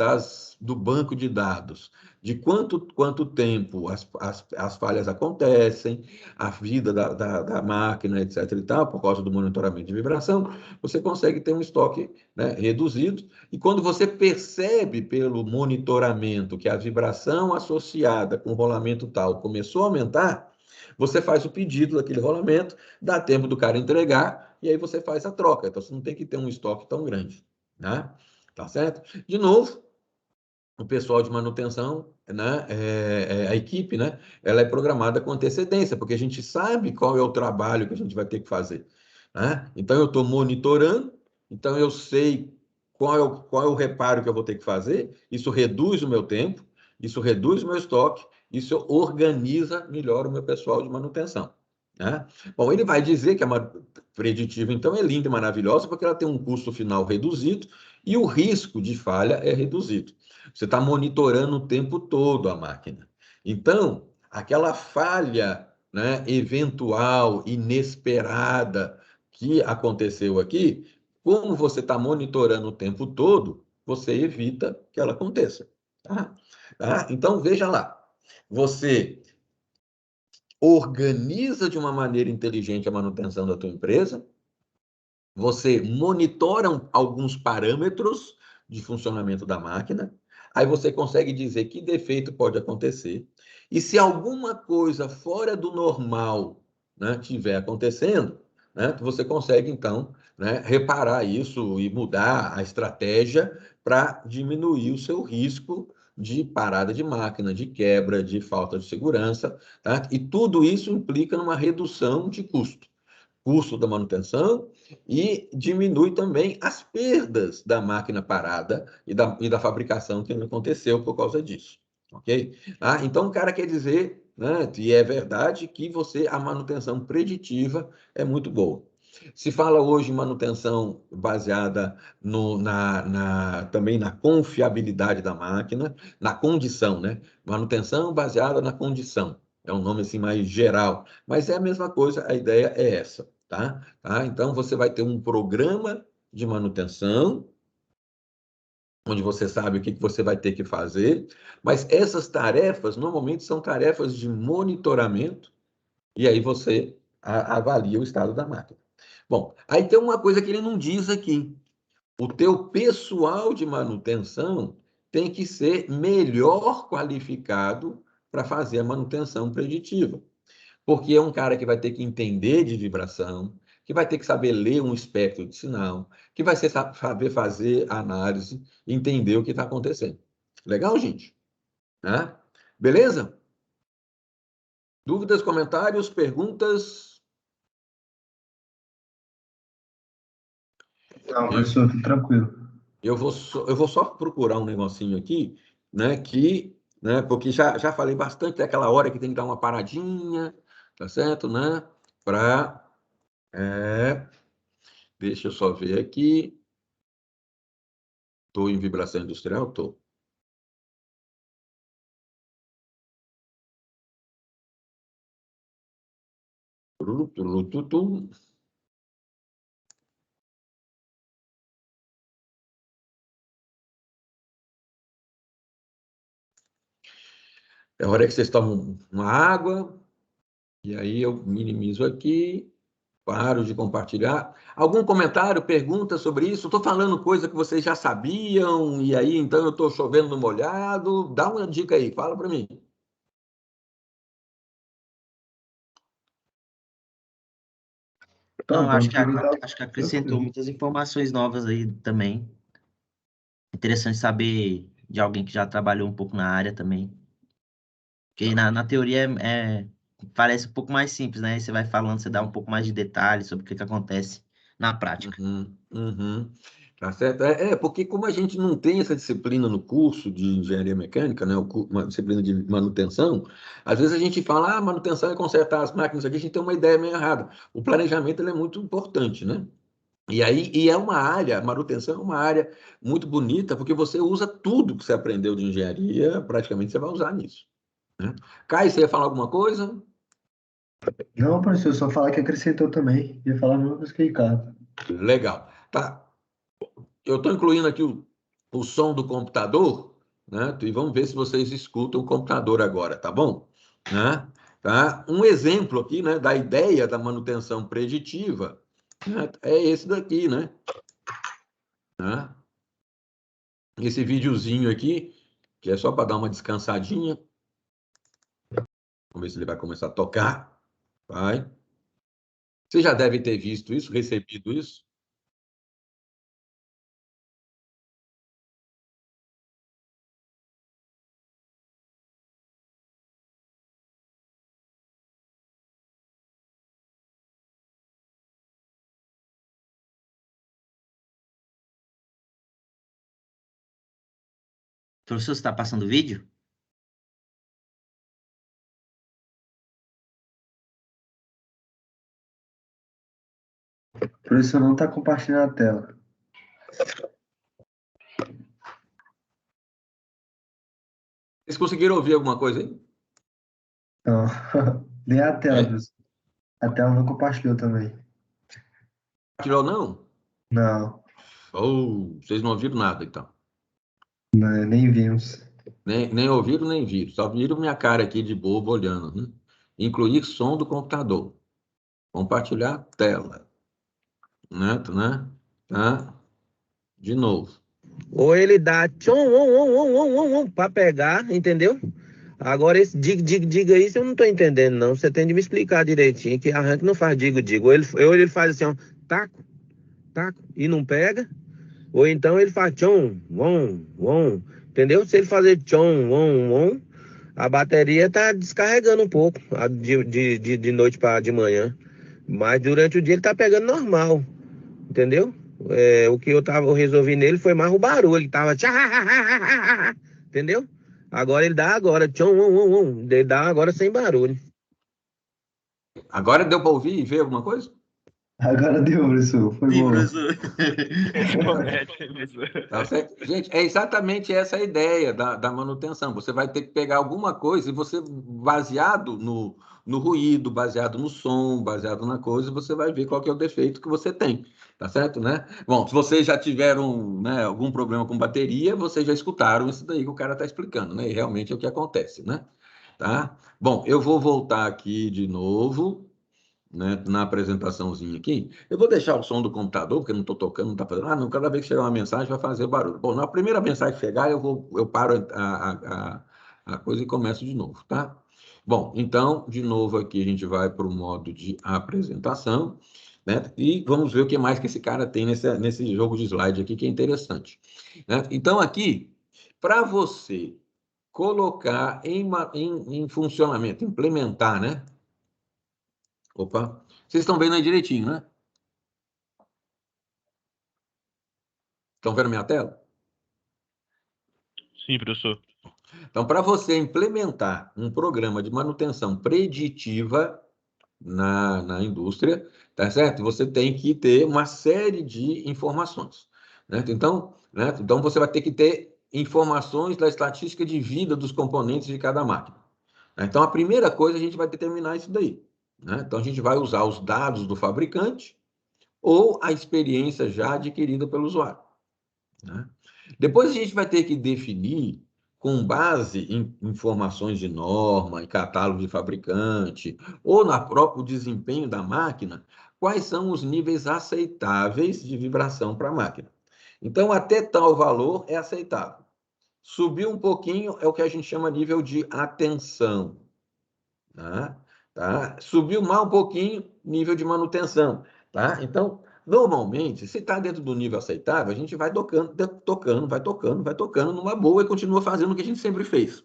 Speaker 1: do banco de dados, de quanto tempo as falhas acontecem, a vida da máquina, etc. e tal, por causa do monitoramento de vibração, você consegue ter um estoque, né, reduzido. E quando você percebe pelo monitoramento que a vibração associada com o rolamento tal começou a aumentar, você faz o pedido daquele rolamento, dá tempo do cara entregar, e aí você faz a troca. Então, você não tem que ter um estoque tão grande. Né? Tá certo? De novo, o pessoal de manutenção, né, a equipe, né, ela é programada com antecedência, porque a gente sabe qual é o trabalho que a gente vai ter que fazer. Né? Então, eu estou monitorando, então eu sei qual é o reparo que eu vou ter que fazer, isso reduz o meu tempo, isso reduz o meu estoque, isso organiza melhor o meu pessoal de manutenção. Né? Bom, ele vai dizer que a preditiva, então, é linda e maravilhosa, porque ela tem um custo final reduzido e o risco de falha é reduzido. Você está monitorando o tempo todo a máquina. Então, aquela falha, né, eventual, inesperada que aconteceu aqui, como você está monitorando o tempo todo, você evita que ela aconteça. Tá? Tá? Então, veja lá. Você organiza de uma maneira inteligente a manutenção da tua empresa, você monitora alguns parâmetros de funcionamento da máquina, aí você consegue dizer que defeito pode acontecer. E se alguma coisa fora do normal, né, estiver acontecendo, né, você consegue, então, né, reparar isso e mudar a estratégia para diminuir o seu risco de parada de máquina, de quebra, de falta de segurança. Tá? E tudo isso implica numa redução de custo da manutenção e diminui também as perdas da máquina parada e da fabricação que não aconteceu por causa disso. ok? Então, o cara quer dizer, né, e é verdade que a manutenção preditiva é muito boa. Se fala hoje em manutenção baseada também na confiabilidade da máquina, na condição, né? Manutenção baseada na condição. É um nome assim mais geral, mas é a mesma coisa, a ideia é essa, tá? Então, você vai ter um programa de manutenção, onde você sabe o que você vai ter que fazer, mas essas tarefas normalmente são tarefas de monitoramento, e aí você avalia o estado da máquina. Bom, aí tem uma coisa que ele não diz aqui. O teu pessoal de manutenção tem que ser melhor qualificado para fazer a manutenção preditiva, porque é um cara que vai ter que entender de vibração, que vai ter que saber ler um espectro de sinal, que vai saber fazer análise, entender o que está acontecendo. Legal, gente? Né? Beleza? Dúvidas, comentários, perguntas?
Speaker 2: Não, professor, tudo tranquilo.
Speaker 1: Eu vou só procurar um negocinho aqui, né, porque já falei bastante daquela hora que tem que dar uma paradinha, tá certo, né? Deixa eu só ver aqui. Estou em vibração industrial? Estou. É a hora que vocês tomam uma água, e aí eu minimizo aqui, paro de compartilhar. Algum comentário, pergunta sobre isso? Estou falando coisa que vocês já sabiam, e aí então eu estou chovendo no molhado. Dá uma dica aí, fala para mim.
Speaker 2: Tá
Speaker 3: Não,
Speaker 2: bom, tudo tá
Speaker 3: acho que acrescentou
Speaker 2: tranquilo.
Speaker 3: muitas informações novas aí também. Interessante saber de alguém que já trabalhou um pouco na área também. Porque na teoria parece um pouco mais simples, né? Você vai falando, você dá um pouco mais de detalhes sobre o que acontece na prática.
Speaker 1: Uhum, uhum. Tá certo? Porque como a gente não tem essa disciplina no curso de engenharia mecânica, né, uma disciplina de manutenção, às vezes a gente fala, manutenção é consertar as máquinas aqui, a gente tem uma ideia meio errada. O planejamento ele é muito importante, né? E é uma área, manutenção é uma área muito bonita, porque você usa tudo que você aprendeu de engenharia, praticamente você vai usar nisso, né? Caio, você ia falar alguma coisa?
Speaker 2: Não, professor, só falar que acrescentou também. Ia falar a mesma coisa que o Ricardo.
Speaker 1: Legal. Tá. Eu estou incluindo aqui o som do computador, né? E vamos ver se vocês escutam o computador agora, tá bom? Né? Tá? Um exemplo aqui, né, da ideia da manutenção preditiva, né, é esse daqui, né? Esse videozinho aqui, que é só para dar uma descansadinha. Vamos ver se ele vai começar a tocar. Vai. Você já deve ter visto isso, recebido isso.
Speaker 3: Professor, você está passando vídeo?
Speaker 2: O professor não está compartilhando a tela.
Speaker 1: Vocês conseguiram ouvir alguma coisa aí?
Speaker 2: Não, nem a tela,
Speaker 1: É?
Speaker 2: professor. A tela não compartilhou também.
Speaker 1: Tirou não?
Speaker 2: Não,
Speaker 1: Vocês não ouviram nada, então.
Speaker 2: nem vimos.
Speaker 1: Nem ouviram, nem viram. Só viram minha cara aqui de bobo olhando, né? Incluir som do computador. Compartilhar tela. Né? Tá? De novo.
Speaker 4: Ou ele dá tchom, pra pegar, entendeu? Agora esse diga isso eu não tô entendendo, não. Você tem de me explicar direitinho, que arranque não faz digo. Ou ele faz assim, ó, taco, e não pega. Ou então ele faz tchom, entendeu? Se ele fazer tchom, a bateria tá descarregando um pouco de noite para de manhã. Mas durante o dia ele tá pegando normal, entendeu? O que eu resolvi nele foi mais o barulho, ele tava entendeu? Agora ele dá agora, tchom, ele dá agora sem barulho.
Speaker 1: Agora deu para ouvir e ver alguma coisa?
Speaker 2: Agora deu, professor. Foi
Speaker 3: Sim,
Speaker 2: bom.
Speaker 3: professor.
Speaker 5: Promete, professor.
Speaker 1: Tá certo? Gente, é exatamente essa a ideia da manutenção. Você vai ter que pegar alguma coisa e você, baseado no ruído, baseado no som, baseado na coisa, você vai ver qual que é o defeito que você tem. Tá certo, né? Bom, se vocês já tiveram, né, algum problema com bateria, vocês já escutaram isso daí que o cara está explicando, né? E realmente é o que acontece, né? Tá? Bom, eu vou voltar aqui de novo, né, na apresentaçãozinha aqui. Eu vou deixar o som do computador, porque não estou tocando, não está fazendo. Ah, não, cada vez que chegar uma mensagem vai fazer barulho. Bom, na primeira mensagem que chegar, eu paro a coisa e começo de novo, tá? Bom, então, de novo aqui a gente vai para o modo de apresentação, né? E vamos ver o que mais que esse cara tem nesse jogo de slide aqui, que é interessante, né? Então, aqui, para você colocar em funcionamento, implementar, né? Opa, vocês estão vendo aí direitinho, né? Estão vendo minha tela?
Speaker 5: Sim, professor.
Speaker 1: Então, para você implementar um programa de manutenção preditiva na indústria, tá certo? Você tem que ter uma série de informações, né? Então, você vai ter que ter informações da estatística de vida dos componentes de cada máquina, né? Então, a primeira coisa, a gente vai determinar isso daí, né? Então, a gente vai usar os dados do fabricante ou a experiência já adquirida pelo usuário, né? Depois a gente vai ter que definir, com base em informações de norma, em catálogo de fabricante, ou no próprio desempenho da máquina, quais são os níveis aceitáveis de vibração para a máquina. Então, até tal valor é aceitável. Subiu um pouquinho é o que a gente chama nível de atenção, tá? Tá? Subiu mais um pouquinho, nível de manutenção, tá? Então, normalmente, se está dentro do nível aceitável, a gente vai vai tocando numa boa e continua fazendo o que a gente sempre fez,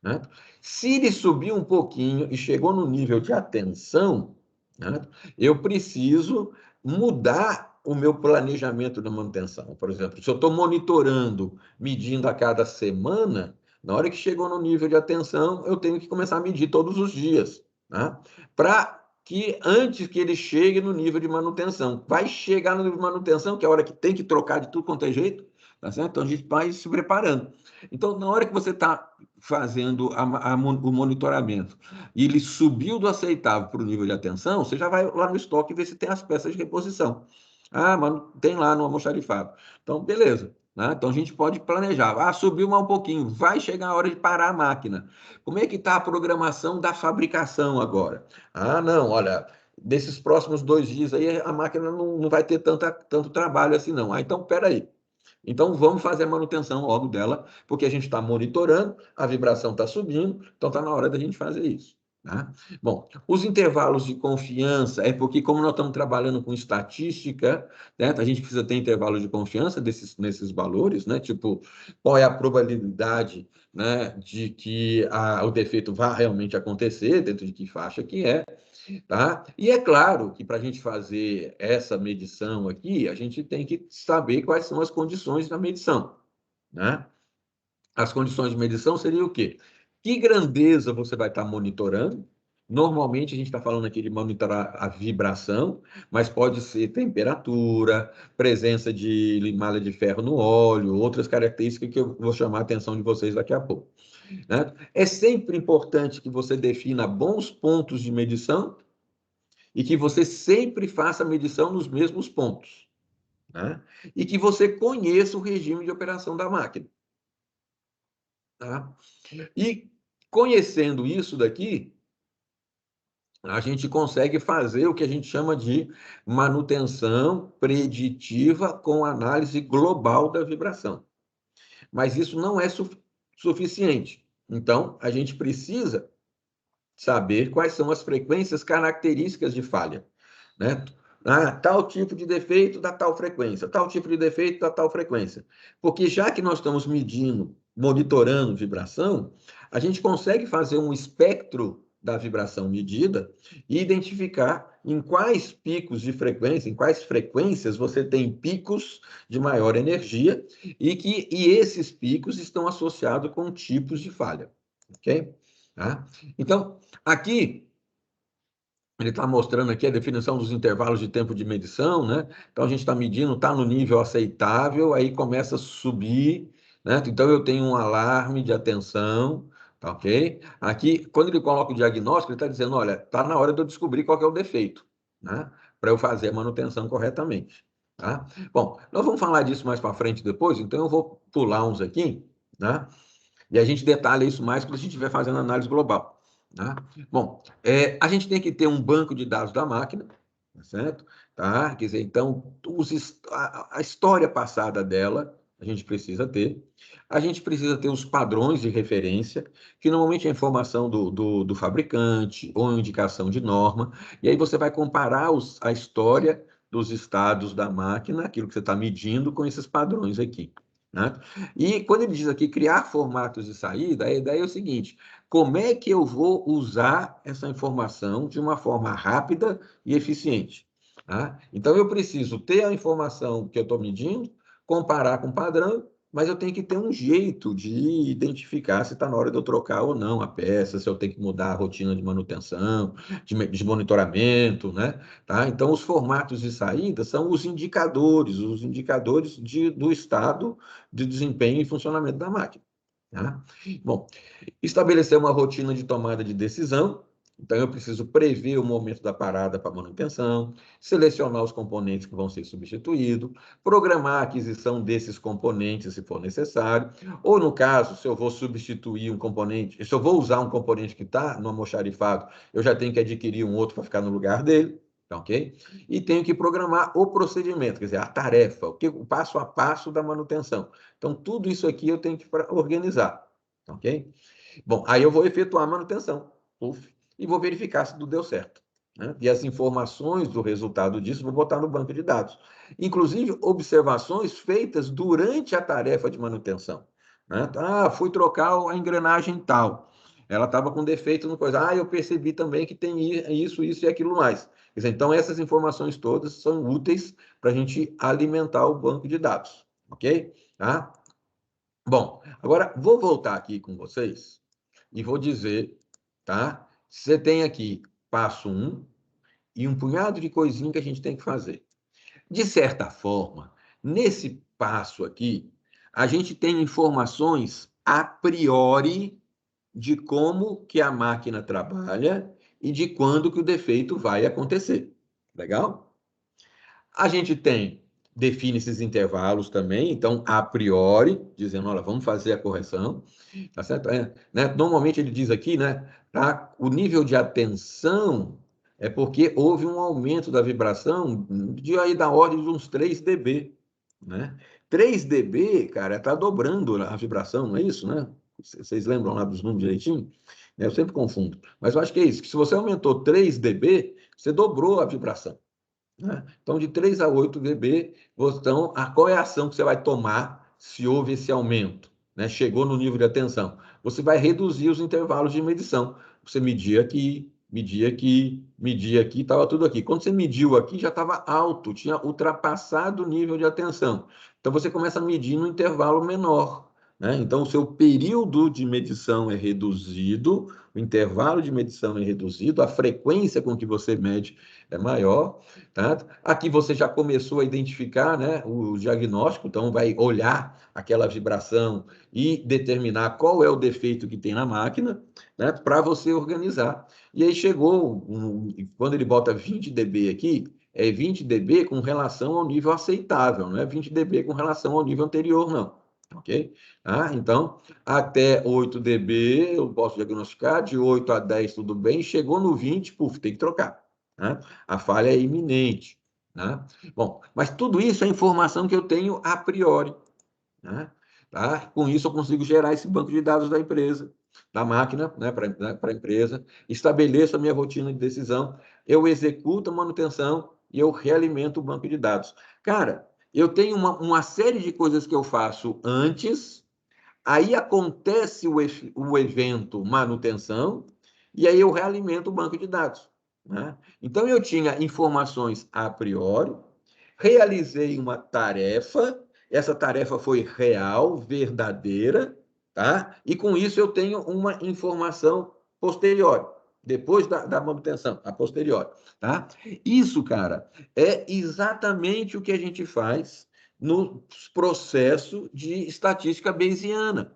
Speaker 1: né? Se ele subiu um pouquinho e chegou no nível de atenção, né, eu preciso mudar o meu planejamento da manutenção. Por exemplo, se eu estou monitorando, medindo a cada semana, na hora que chegou no nível de atenção, eu tenho que começar a medir todos os dias, né? Para que antes que ele chegue no nível de manutenção. Vai chegar no nível de manutenção, que é a hora que tem que trocar de tudo quanto é jeito, tá certo? Então a gente vai se preparando. Então, na hora que você está fazendo o monitoramento e ele subiu do aceitável para o nível de atenção, você já vai lá no estoque ver se tem as peças de reposição. Ah, mas tem lá no almoxarifado. Então, beleza, né? Então, a gente pode planejar. Ah, subiu mais um pouquinho, vai chegar a hora de parar a máquina. Como é que está a programação da fabricação agora? Ah, não, olha, desses próximos 2 dias aí, a máquina não vai ter tanto trabalho assim, não. Ah, então, peraí. Então, vamos fazer a manutenção logo dela, porque a gente está monitorando, a vibração está subindo, então está na hora da gente fazer isso, tá? Bom, os intervalos de confiança, é porque como nós estamos trabalhando com estatística, né, a gente precisa ter intervalo de confiança nesses valores, né? Tipo, qual é a probabilidade, né, de que o defeito vá realmente acontecer, dentro de que faixa que é, tá? E é claro que para a gente fazer essa medição aqui, a gente tem que saber quais são as condições da medição, né? As condições de medição seriam o quê? Que grandeza você vai estar monitorando? Normalmente a gente está falando aqui de monitorar a vibração, mas pode ser temperatura, presença de malha de ferro no óleo, outras características que eu vou chamar a atenção de vocês daqui a pouco, né? É sempre importante que você defina bons pontos de medição e que você sempre faça a medição nos mesmos pontos, né? E que você conheça o regime de operação da máquina, tá? E conhecendo isso daqui, a gente consegue fazer o que a gente chama de manutenção preditiva com análise global da vibração. Mas isso não é suficiente. Então, a gente precisa saber quais são as frequências características de falha, né? Ah, tal tipo de defeito dá tal frequência, tal tipo de defeito dá tal frequência. Porque já que nós estamos medindo, monitorando vibração, a gente consegue fazer um espectro da vibração medida e identificar em quais picos de frequência, em quais frequências você tem picos de maior energia e esses picos estão associados com tipos de falha, ok? Tá? Então, aqui ele está mostrando aqui a definição dos intervalos de tempo de medição, né? Então, a gente está medindo, está no nível aceitável, aí começa a subir, né? Então, eu tenho um alarme de atenção, tá ok? Aqui, quando ele coloca o diagnóstico, ele está dizendo, olha, está na hora de eu descobrir qual que é o defeito, né? Para eu fazer a manutenção corretamente, tá? Bom, nós vamos falar disso mais para frente depois, então eu vou pular uns aqui, né? E a gente detalha isso mais quando a gente estiver fazendo análise global. Tá? Bom, a gente tem que ter um banco de dados da máquina, tá certo? Tá? Quer dizer, então, a história passada dela, a gente precisa ter. A gente precisa ter os padrões de referência, que normalmente é informação do fabricante ou indicação de norma, e aí você vai comparar a história dos estados da máquina, aquilo que você está medindo, com esses padrões aqui. Né? E quando ele diz aqui criar formatos de saída, a ideia é o seguinte: como é que eu vou usar essa informação de uma forma rápida e eficiente? Tá? Então, eu preciso ter a informação que eu estou medindo, comparar com o padrão, mas eu tenho que ter um jeito de identificar se está na hora de eu trocar ou não a peça, se eu tenho que mudar a rotina de manutenção, de monitoramento, né? Tá? Então, os formatos de saída são os indicadores do estado de desempenho e funcionamento da máquina. Tá? Bom, estabelecer uma rotina de tomada de decisão. Então, eu preciso prever o momento da parada para manutenção, selecionar os componentes que vão ser substituídos, programar a aquisição desses componentes, se for necessário, ou, no caso, se eu vou substituir um componente, se eu vou usar um componente que está no almoxarifado, eu já tenho que adquirir um outro para ficar no lugar dele, tá ok? E tenho que programar o procedimento, quer dizer, a tarefa, o passo a passo da manutenção. Então, tudo isso aqui eu tenho que organizar, ok? Bom, aí eu vou efetuar a manutenção, e vou verificar se tudo deu certo. Né? E as informações do resultado disso vou botar no banco de dados. Inclusive, observações feitas durante a tarefa de manutenção. Né? Fui trocar a engrenagem tal. Ela estava com defeito no coisa. Eu percebi também que tem isso e aquilo mais. Quer dizer, então, essas informações todas são úteis para a gente alimentar o banco de dados. Ok? Tá? Bom, agora vou voltar aqui com vocês e vou dizer, tá? Você tem aqui passo 1 e um punhado de coisinha que a gente tem que fazer. De certa forma, nesse passo aqui, a gente tem informações a priori de como que a máquina trabalha e de quando que o defeito vai acontecer. Legal? A gente define esses intervalos também, então, a priori, dizendo, olha, vamos fazer a correção, tá certo? Né? Normalmente ele diz aqui, né, tá? O nível de atenção é porque houve um aumento da vibração da ordem de uns 3 dB, né? 3 dB, cara, está dobrando a vibração, não é isso, né? Vocês lembram lá dos números direitinho? Eu sempre confundo, mas eu acho que é isso, que se você aumentou 3 dB, você dobrou a vibração. Né? Então, de 3 a 8 dB, então, qual é a ação que você vai tomar se houve esse aumento? Né? Chegou no nível de atenção. Você vai reduzir os intervalos de medição. Você media aqui, estava tudo aqui. Quando você mediu aqui, já estava alto, tinha ultrapassado o nível de atenção. Então, você começa a medir no intervalo menor. Né? Então, o seu período de medição é reduzido, o intervalo de medição é reduzido, a frequência com que você mede é maior. Tá? Aqui você já começou a identificar, né, o diagnóstico, então vai olhar aquela vibração e determinar qual é o defeito que tem na máquina, né, para você organizar. E aí chegou, quando ele bota 20 dB aqui, é 20 dB com relação ao nível aceitável, não é 20 dB com relação ao nível anterior, não. Ok? Então, até 8 dB eu posso diagnosticar, de 8 a 10 tudo bem, chegou no 20, tem que trocar. Né? A falha é iminente. Né? Bom, mas tudo isso é informação que eu tenho a priori. Né? Tá? Com isso, eu consigo gerar esse banco de dados da empresa, da máquina, né, para a empresa, estabeleço a minha rotina de decisão, eu executo a manutenção e eu realimento o banco de dados. Cara, eu tenho uma série de coisas que eu faço antes, aí acontece o evento manutenção, e aí eu realimento o banco de dados, né? Então, eu tinha informações a priori, realizei uma tarefa, essa tarefa foi real, verdadeira, tá? E com isso eu tenho uma informação posterior, depois da manutenção, a posterior, tá? Isso, cara, é exatamente o que a gente faz no processo de estatística bayesiana.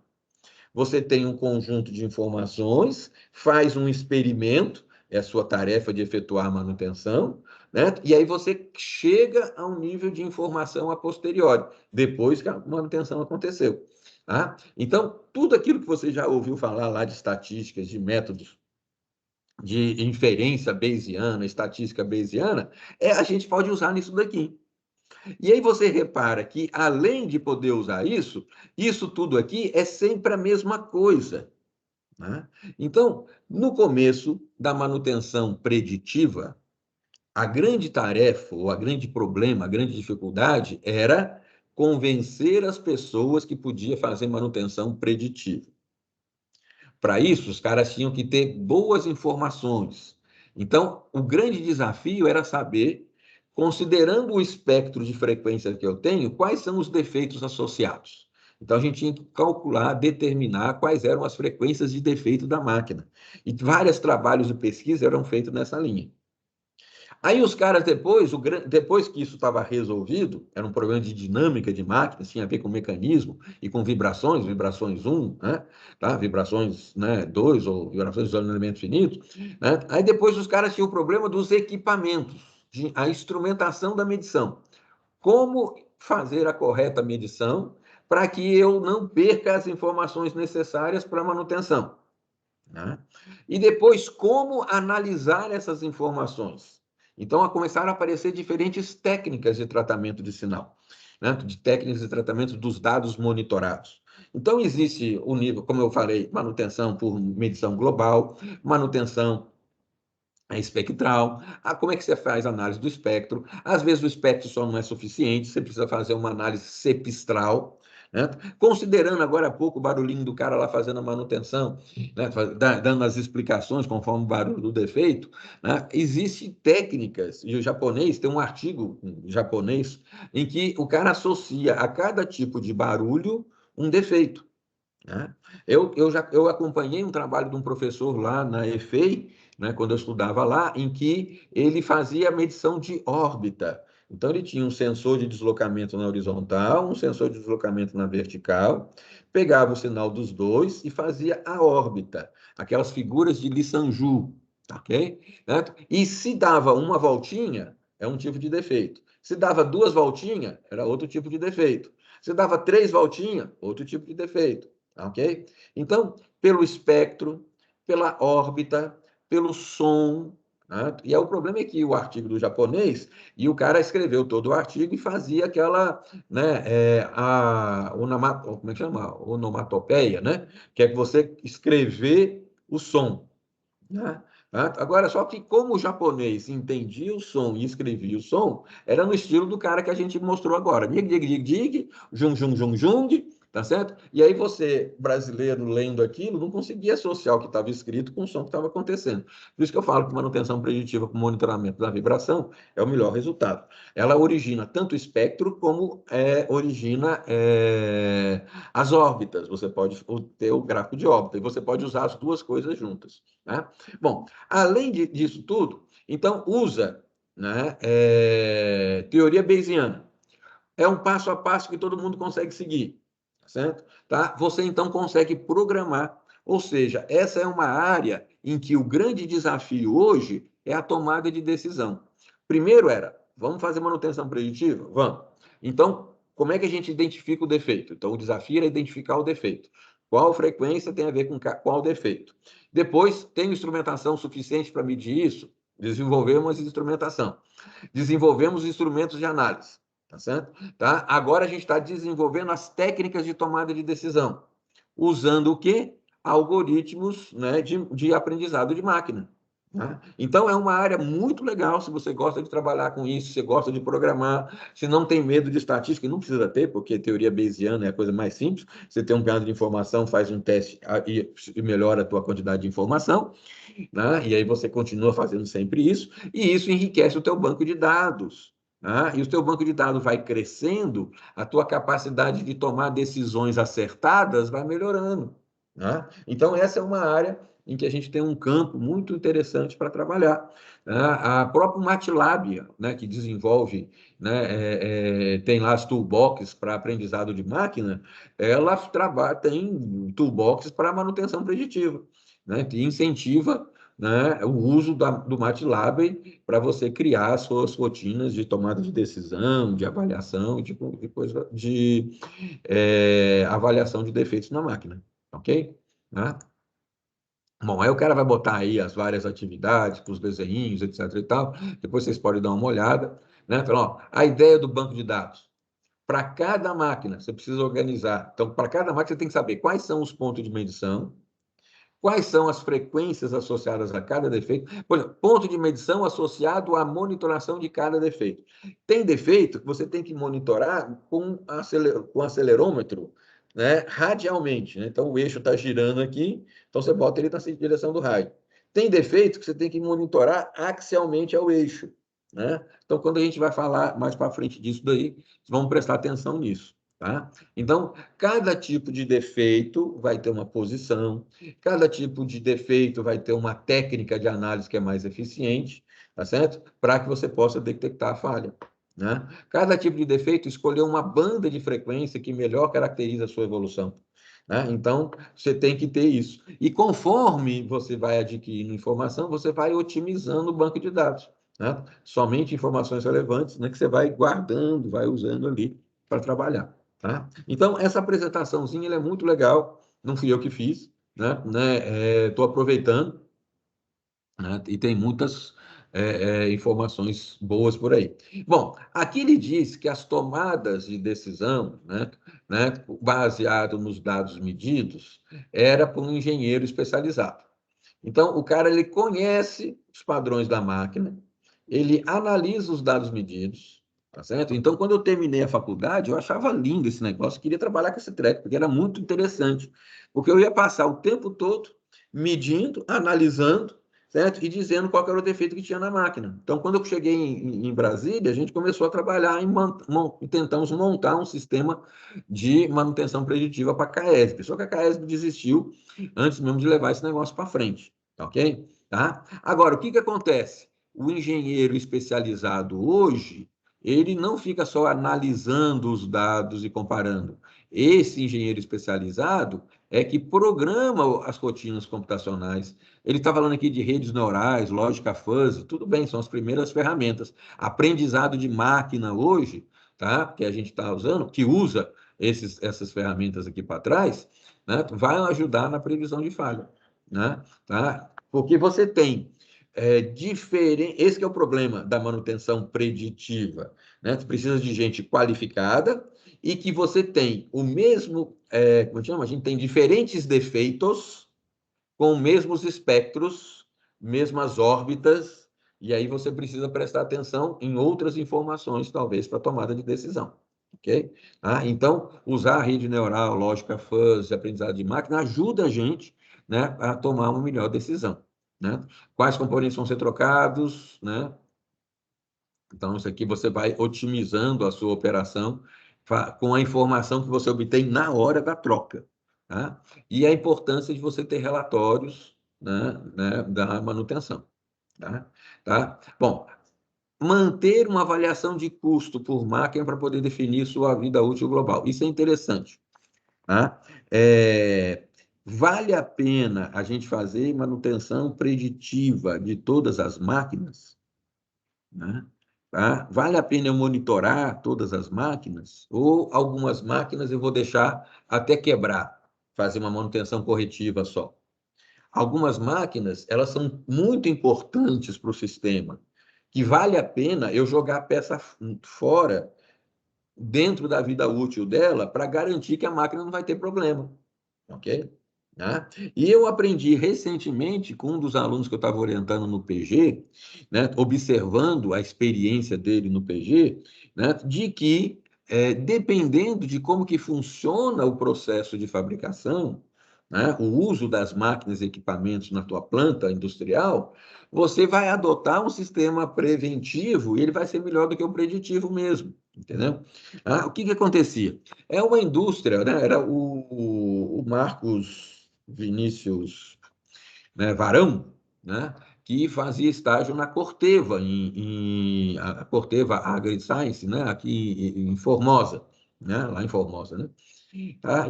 Speaker 1: Você tem um conjunto de informações, faz um experimento, é a sua tarefa de efetuar a manutenção, né? E aí você chega a um nível de informação a posteriori, depois que a manutenção aconteceu. Tá? Então, tudo aquilo que você já ouviu falar lá de estatísticas, de métodos de inferência bayesiana, estatística bayesiana, a gente pode usar nisso daqui. E aí você repara que, além de poder usar isso tudo aqui é sempre a mesma coisa. Né? Então, no começo da manutenção preditiva, a grande tarefa, ou a grande problema, a grande dificuldade era convencer as pessoas que podia fazer manutenção preditiva. Para isso, os caras tinham que ter boas informações. Então, o grande desafio era saber, considerando o espectro de frequência que eu tenho, quais são os defeitos associados. Então, a gente tinha que calcular, determinar quais eram as frequências de defeito da máquina. E vários trabalhos de pesquisa eram feitos nessa linha. Aí os caras depois que isso estava resolvido, era um problema de dinâmica de máquinas, tinha a ver com mecanismo e com vibrações 1, né? Tá? Vibrações, né, 2 ou vibrações de elemento finito, né? Aí depois os caras tinham o problema dos equipamentos, a instrumentação da medição. Como fazer a correta medição para que eu não perca as informações necessárias para a manutenção, né? E depois, como analisar essas informações? Então, começaram a aparecer diferentes técnicas de tratamento de sinal, né? De técnicas de tratamento dos dados monitorados. Então, existe o nível, como eu falei, manutenção por medição global, manutenção espectral. Como é que você faz a análise do espectro? Às vezes o espectro só não é suficiente, você precisa fazer uma análise cepistral, né? Considerando agora há pouco o barulhinho do cara lá fazendo a manutenção, né? Dando as explicações conforme o barulho do defeito, né? Existem técnicas, e o japonês tem um artigo japonês em que o cara associa a cada tipo de barulho um defeito. Né? Eu acompanhei um trabalho de um professor lá na EFEI, né, quando eu estudava lá, em que ele fazia medição de órbita. Então, ele tinha um sensor de deslocamento na horizontal, um sensor de deslocamento na vertical, pegava o sinal dos dois e fazia a órbita, aquelas figuras de Lee Sanju, ok? Né? E se dava uma voltinha, é um tipo de defeito. Se dava duas voltinhas, era outro tipo de defeito. Se dava três voltinhas, outro tipo de defeito. Ok? Então, pelo espectro, pela órbita, pelo som, né? E o problema é que o artigo do japonês, e o cara escreveu todo o artigo e fazia aquela, né, como é que chama? Onomatopeia, né? Que é que você escrever o som, né? Agora, só que como o japonês entendia o som e escrevia o som, era no estilo do cara que a gente mostrou agora. Dig, dig, dig, dig, jung, jung, jung, jung, tá certo? E aí você, brasileiro, lendo aquilo, não conseguia associar o que estava escrito com o som que estava acontecendo. Por isso que eu falo que manutenção preditiva com monitoramento da vibração é o melhor resultado. Ela origina tanto o espectro como origina as órbitas. Você pode ter o gráfico de órbita e você pode usar as duas coisas juntas. Né? Bom, além disso tudo, então usa, né, teoria bayesiana. É um passo a passo que todo mundo consegue seguir, certo? Tá? Você então consegue programar, ou seja, essa é uma área em que o grande desafio hoje é a tomada de decisão. Primeiro vamos fazer manutenção preditiva? Vamos. Então, como é que a gente identifica o defeito? Então, o desafio era identificar o defeito. Qual frequência tem a ver com qual defeito? Depois, tem instrumentação suficiente para medir isso? Desenvolvemos instrumentação. Desenvolvemos instrumentos de análise. Tá certo? Tá? Agora a gente está desenvolvendo as técnicas de tomada de decisão, usando o quê? Algoritmos, né, de aprendizado de máquina. Tá? Então, é uma área muito legal se você gosta de trabalhar com isso, se você gosta de programar, se não tem medo de estatística, e não precisa ter, porque teoria bayesiana é a coisa mais simples. Você tem um punhado de informação, faz um teste e melhora a tua quantidade de informação, né? E aí você continua fazendo sempre isso, e isso enriquece o teu banco de dados. Né? E o teu banco de dados vai crescendo, a tua capacidade de tomar decisões acertadas vai melhorando. Né? Então, essa é uma área em que a gente tem um campo muito interessante para trabalhar. A própria MATLAB, né, que desenvolve, né, tem lá as toolboxes para aprendizado de máquina, ela tem toolboxes para manutenção preditiva, né, que incentiva, né, o uso do MATLAB para você criar as suas rotinas de tomada de decisão, de avaliação, avaliação de defeitos na máquina, ok? Né? Bom, aí o cara vai botar aí as várias atividades, com os desenhinhos, etc. e tal. Depois vocês podem dar uma olhada, né? Falar, ó, a ideia do banco de dados. Para cada máquina, você precisa organizar. Então, para cada máquina, você tem que saber quais são os pontos de medição, quais são as frequências associadas a cada defeito. Por exemplo, ponto de medição associado à monitoração de cada defeito. Tem defeito que você tem que monitorar com acelerômetro, né, radialmente. Né? Então, o eixo está girando aqui, então você bota ele na direção do raio. Tem defeito que você tem que monitorar axialmente ao eixo. Né? Então, quando a gente vai falar mais para frente disso daí, vamos prestar atenção nisso. Tá? Então, cada tipo de defeito vai ter uma posição, cada tipo de defeito vai ter uma técnica de análise que é mais eficiente, tá certo? Para que você possa detectar a falha. Né? Cada tipo de defeito escolher uma banda de frequência que melhor caracteriza a sua evolução. Né? Então, você tem que ter isso. E conforme você vai adquirindo informação, você vai otimizando o banco de dados. Né? Somente informações relevantes, né, que você vai guardando, vai usando ali para trabalhar. Tá? Então, essa apresentaçãozinha ela é muito legal, não fui eu que fiz, estou aproveitando, né? E tem muitas informações boas por aí. Bom, aqui ele diz que as tomadas de decisão, baseado nos dados medidos, era por um engenheiro especializado. Então, o cara ele conhece os padrões da máquina, ele analisa os dados medidos, tá certo? Então, quando eu terminei a faculdade, eu achava lindo esse negócio, queria trabalhar com esse treco, porque era muito interessante, porque eu ia passar o tempo todo medindo, analisando, certo? E dizendo qual era o defeito que tinha na máquina. Então, quando eu cheguei em Brasília, a gente começou a trabalhar e tentamos montar um sistema de manutenção preditiva para a CAESB, só que a CAESB desistiu antes mesmo de levar esse negócio para frente, ok? Tá? Agora, o que acontece? O engenheiro especializado hoje, ele não fica só analisando os dados e comparando. Esse engenheiro especializado é que programa as rotinas computacionais. Ele está falando aqui de redes neurais, lógica fuzzy, tudo bem, são as primeiras ferramentas. Aprendizado de máquina hoje, tá? Que a gente está usando, que usa essas ferramentas aqui para trás, né? Vai ajudar na previsão de falha. Né? Tá? Porque você tem esse que é o problema da manutenção preditiva. Né? Tu precisa de gente qualificada e que você tem o mesmo, como chama? A gente tem diferentes defeitos com mesmos espectros, mesmas órbitas, e aí você precisa prestar atenção em outras informações, talvez, para tomada de decisão. Ok? Então, usar a rede neural, lógica fuzzy, aprendizado de máquina, ajuda a gente, né, a tomar uma melhor decisão. Né? Quais componentes vão ser trocados, né? Então, isso aqui você vai otimizando a sua operação com a informação que você obtém na hora da troca. Tá? E a importância de você ter relatórios, né, da manutenção. Tá? Bom, manter uma avaliação de custo por máquina para poder definir sua vida útil global. Isso é interessante. Tá? Vale a pena a gente fazer manutenção preditiva de todas as máquinas? Né? Tá? Vale a pena eu monitorar todas as máquinas? Ou algumas máquinas eu vou deixar até quebrar, fazer uma manutenção corretiva só? Algumas máquinas, elas são muito importantes para o sistema, que vale a pena eu jogar a peça fora, dentro da vida útil dela, para garantir que a máquina não vai ter problema. Ok? Né? E eu aprendi recentemente com um dos alunos que eu estava orientando no PG, né, observando a experiência dele no PG, né, de que, dependendo de como que funciona o processo de fabricação, né, o uso das máquinas e equipamentos na tua planta industrial, você vai adotar um sistema preventivo e ele vai ser melhor do que o preditivo mesmo, entendeu? O que que acontecia? É uma indústria, né, era o Marcos Vinícius, né, Varão, né, que fazia estágio na Corteva, a Corteva AgriScience, né, aqui em Formosa, né, lá em Formosa, né?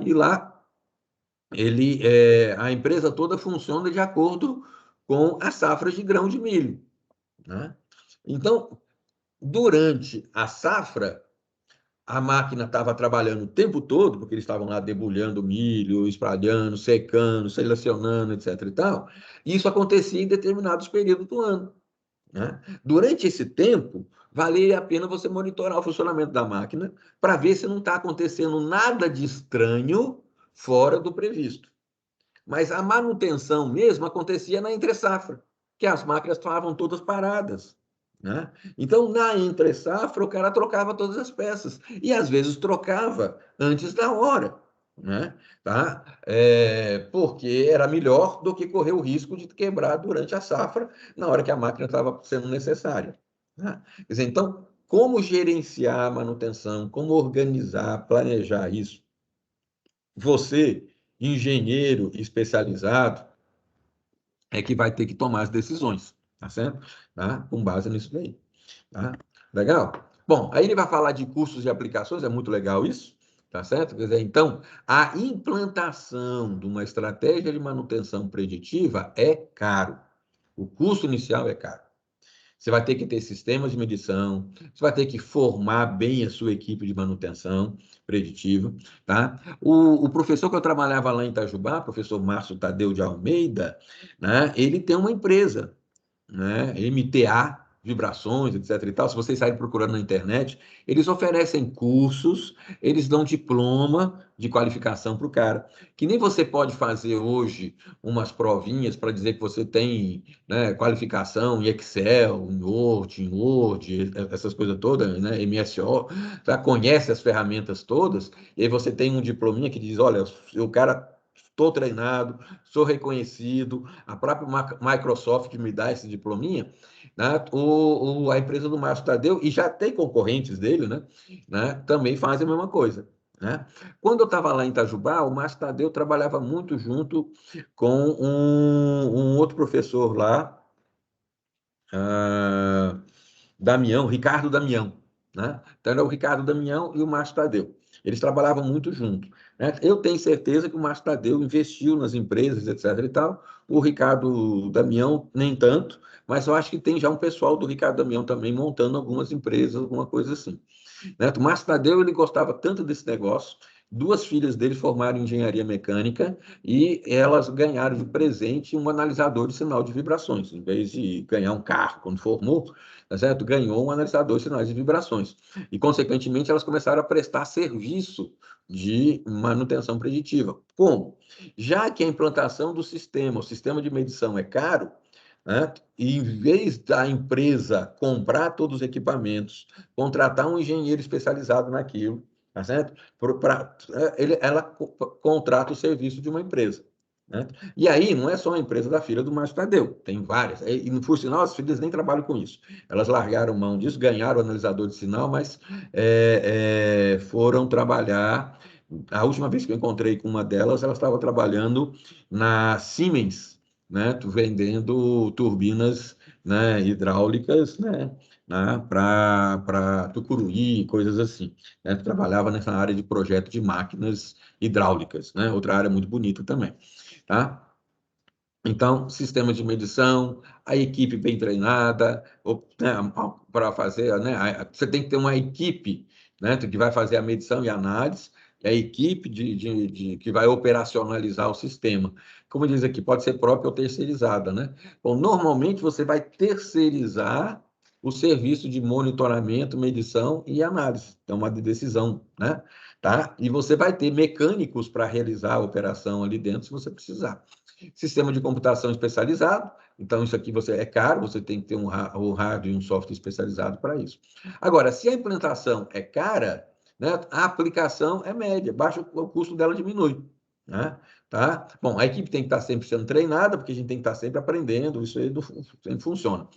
Speaker 1: E lá a empresa toda funciona de acordo com as safras de grão de milho, né? Então, durante a safra, a máquina estava trabalhando o tempo todo, porque eles estavam lá debulhando milho, espalhando, secando, selecionando, etc. e tal. E isso acontecia em determinados períodos do ano, né? Durante esse tempo, valia a pena você monitorar o funcionamento da máquina para ver se não está acontecendo nada de estranho fora do previsto. Mas a manutenção mesmo acontecia na entre-safra, que as máquinas estavam todas paradas, né? Então, na entre-safra, o cara trocava todas as peças. E, às vezes, trocava antes da hora, né? Tá? Porque era melhor do que correr o risco de quebrar durante a safra, na hora que a máquina estava sendo necessária, né? Quer dizer, então, como gerenciar a manutenção, como organizar, planejar isso? Você, engenheiro especializado, é que vai ter que tomar as decisões, tá certo? Tá? Com base nisso daí. Tá? Legal? Bom, aí ele vai falar de custos de aplicações, é muito legal isso, tá certo? Quer dizer, então, a implantação de uma estratégia de manutenção preditiva é caro. O custo inicial é caro. Você vai ter que ter sistemas de medição, você vai ter que formar bem a sua equipe de manutenção preditiva, tá? O professor que eu trabalhava lá em Itajubá, professor Márcio Tadeu de Almeida, né, ele tem uma empresa, né, MTA, vibrações, etc. e tal. Se vocês saírem procurando na internet, eles oferecem cursos, eles dão diploma de qualificação para o cara. Que nem você pode fazer hoje umas provinhas para dizer que você tem, né, qualificação em Excel, em Word, essas coisas todas, né, MSO, já conhece as ferramentas todas, e aí você tem um diplominha que diz, olha, o cara estou treinado, sou reconhecido, a própria Microsoft me dá esse diplominha, né? A empresa do Márcio Tadeu, e já tem concorrentes dele, né? Também fazem a mesma coisa. Né? Quando eu estava lá em Itajubá, o Márcio Tadeu trabalhava muito junto com um outro professor lá, Damião, Ricardo Damião. Né? Então, era o Ricardo Damião e o Márcio Tadeu. Eles trabalhavam muito juntos. Né? Eu tenho certeza que o Márcio Tadeu investiu nas empresas, etc. e tal. O Ricardo Damião, nem tanto, mas eu acho que tem já um pessoal do Ricardo Damião também montando algumas empresas, alguma coisa assim. Né? O Márcio Tadeu, ele gostava tanto desse negócio. Duas filhas dele formaram em engenharia mecânica e elas ganharam de presente um analisador de sinal de vibrações. Em vez de ganhar um carro quando formou, tá certo? Ganhou um analisador de sinais de vibrações. E, consequentemente, elas começaram a prestar serviço de manutenção preditiva. Como? Já que a implantação do sistema, o sistema de medição é caro, né? E em vez da empresa comprar todos os equipamentos, contratar um engenheiro especializado naquilo, tá certo? Ela contrata o serviço de uma empresa. Né? E aí, não é só a empresa da filha do Márcio Tadeu, tem várias. E, por sinal, as filhas nem trabalham com isso. Elas largaram mão disso, ganharam o analisador de sinal, mas foram trabalhar. A última vez que eu encontrei com uma delas, ela estava trabalhando na Siemens, né, vendendo turbinas, né, hidráulicas, né, para Tucuruí, coisas assim. Né, trabalhava nessa área de projeto de máquinas hidráulicas, né, outra área muito bonita também. Tá? Então, sistema de medição, a equipe bem treinada, né, para fazer, né, você tem que ter uma equipe, né, que vai fazer a medição e a análise, e a equipe que vai operacionalizar o sistema. Como diz aqui, pode ser própria ou terceirizada, né? Bom, normalmente você vai terceirizar o serviço de monitoramento, medição e análise, então uma de decisão, né? Tá? E você vai ter mecânicos para realizar a operação ali dentro, se você precisar. Sistema de computação especializado, então isso aqui é caro, você tem que ter um hardware e um software especializado para isso. Agora, se a implantação é cara, né, a aplicação é média, baixa, o custo dela diminui, né? Tá? Bom, a equipe tem que estar sempre sendo treinada, porque a gente tem que estar sempre aprendendo, isso aí sempre funciona.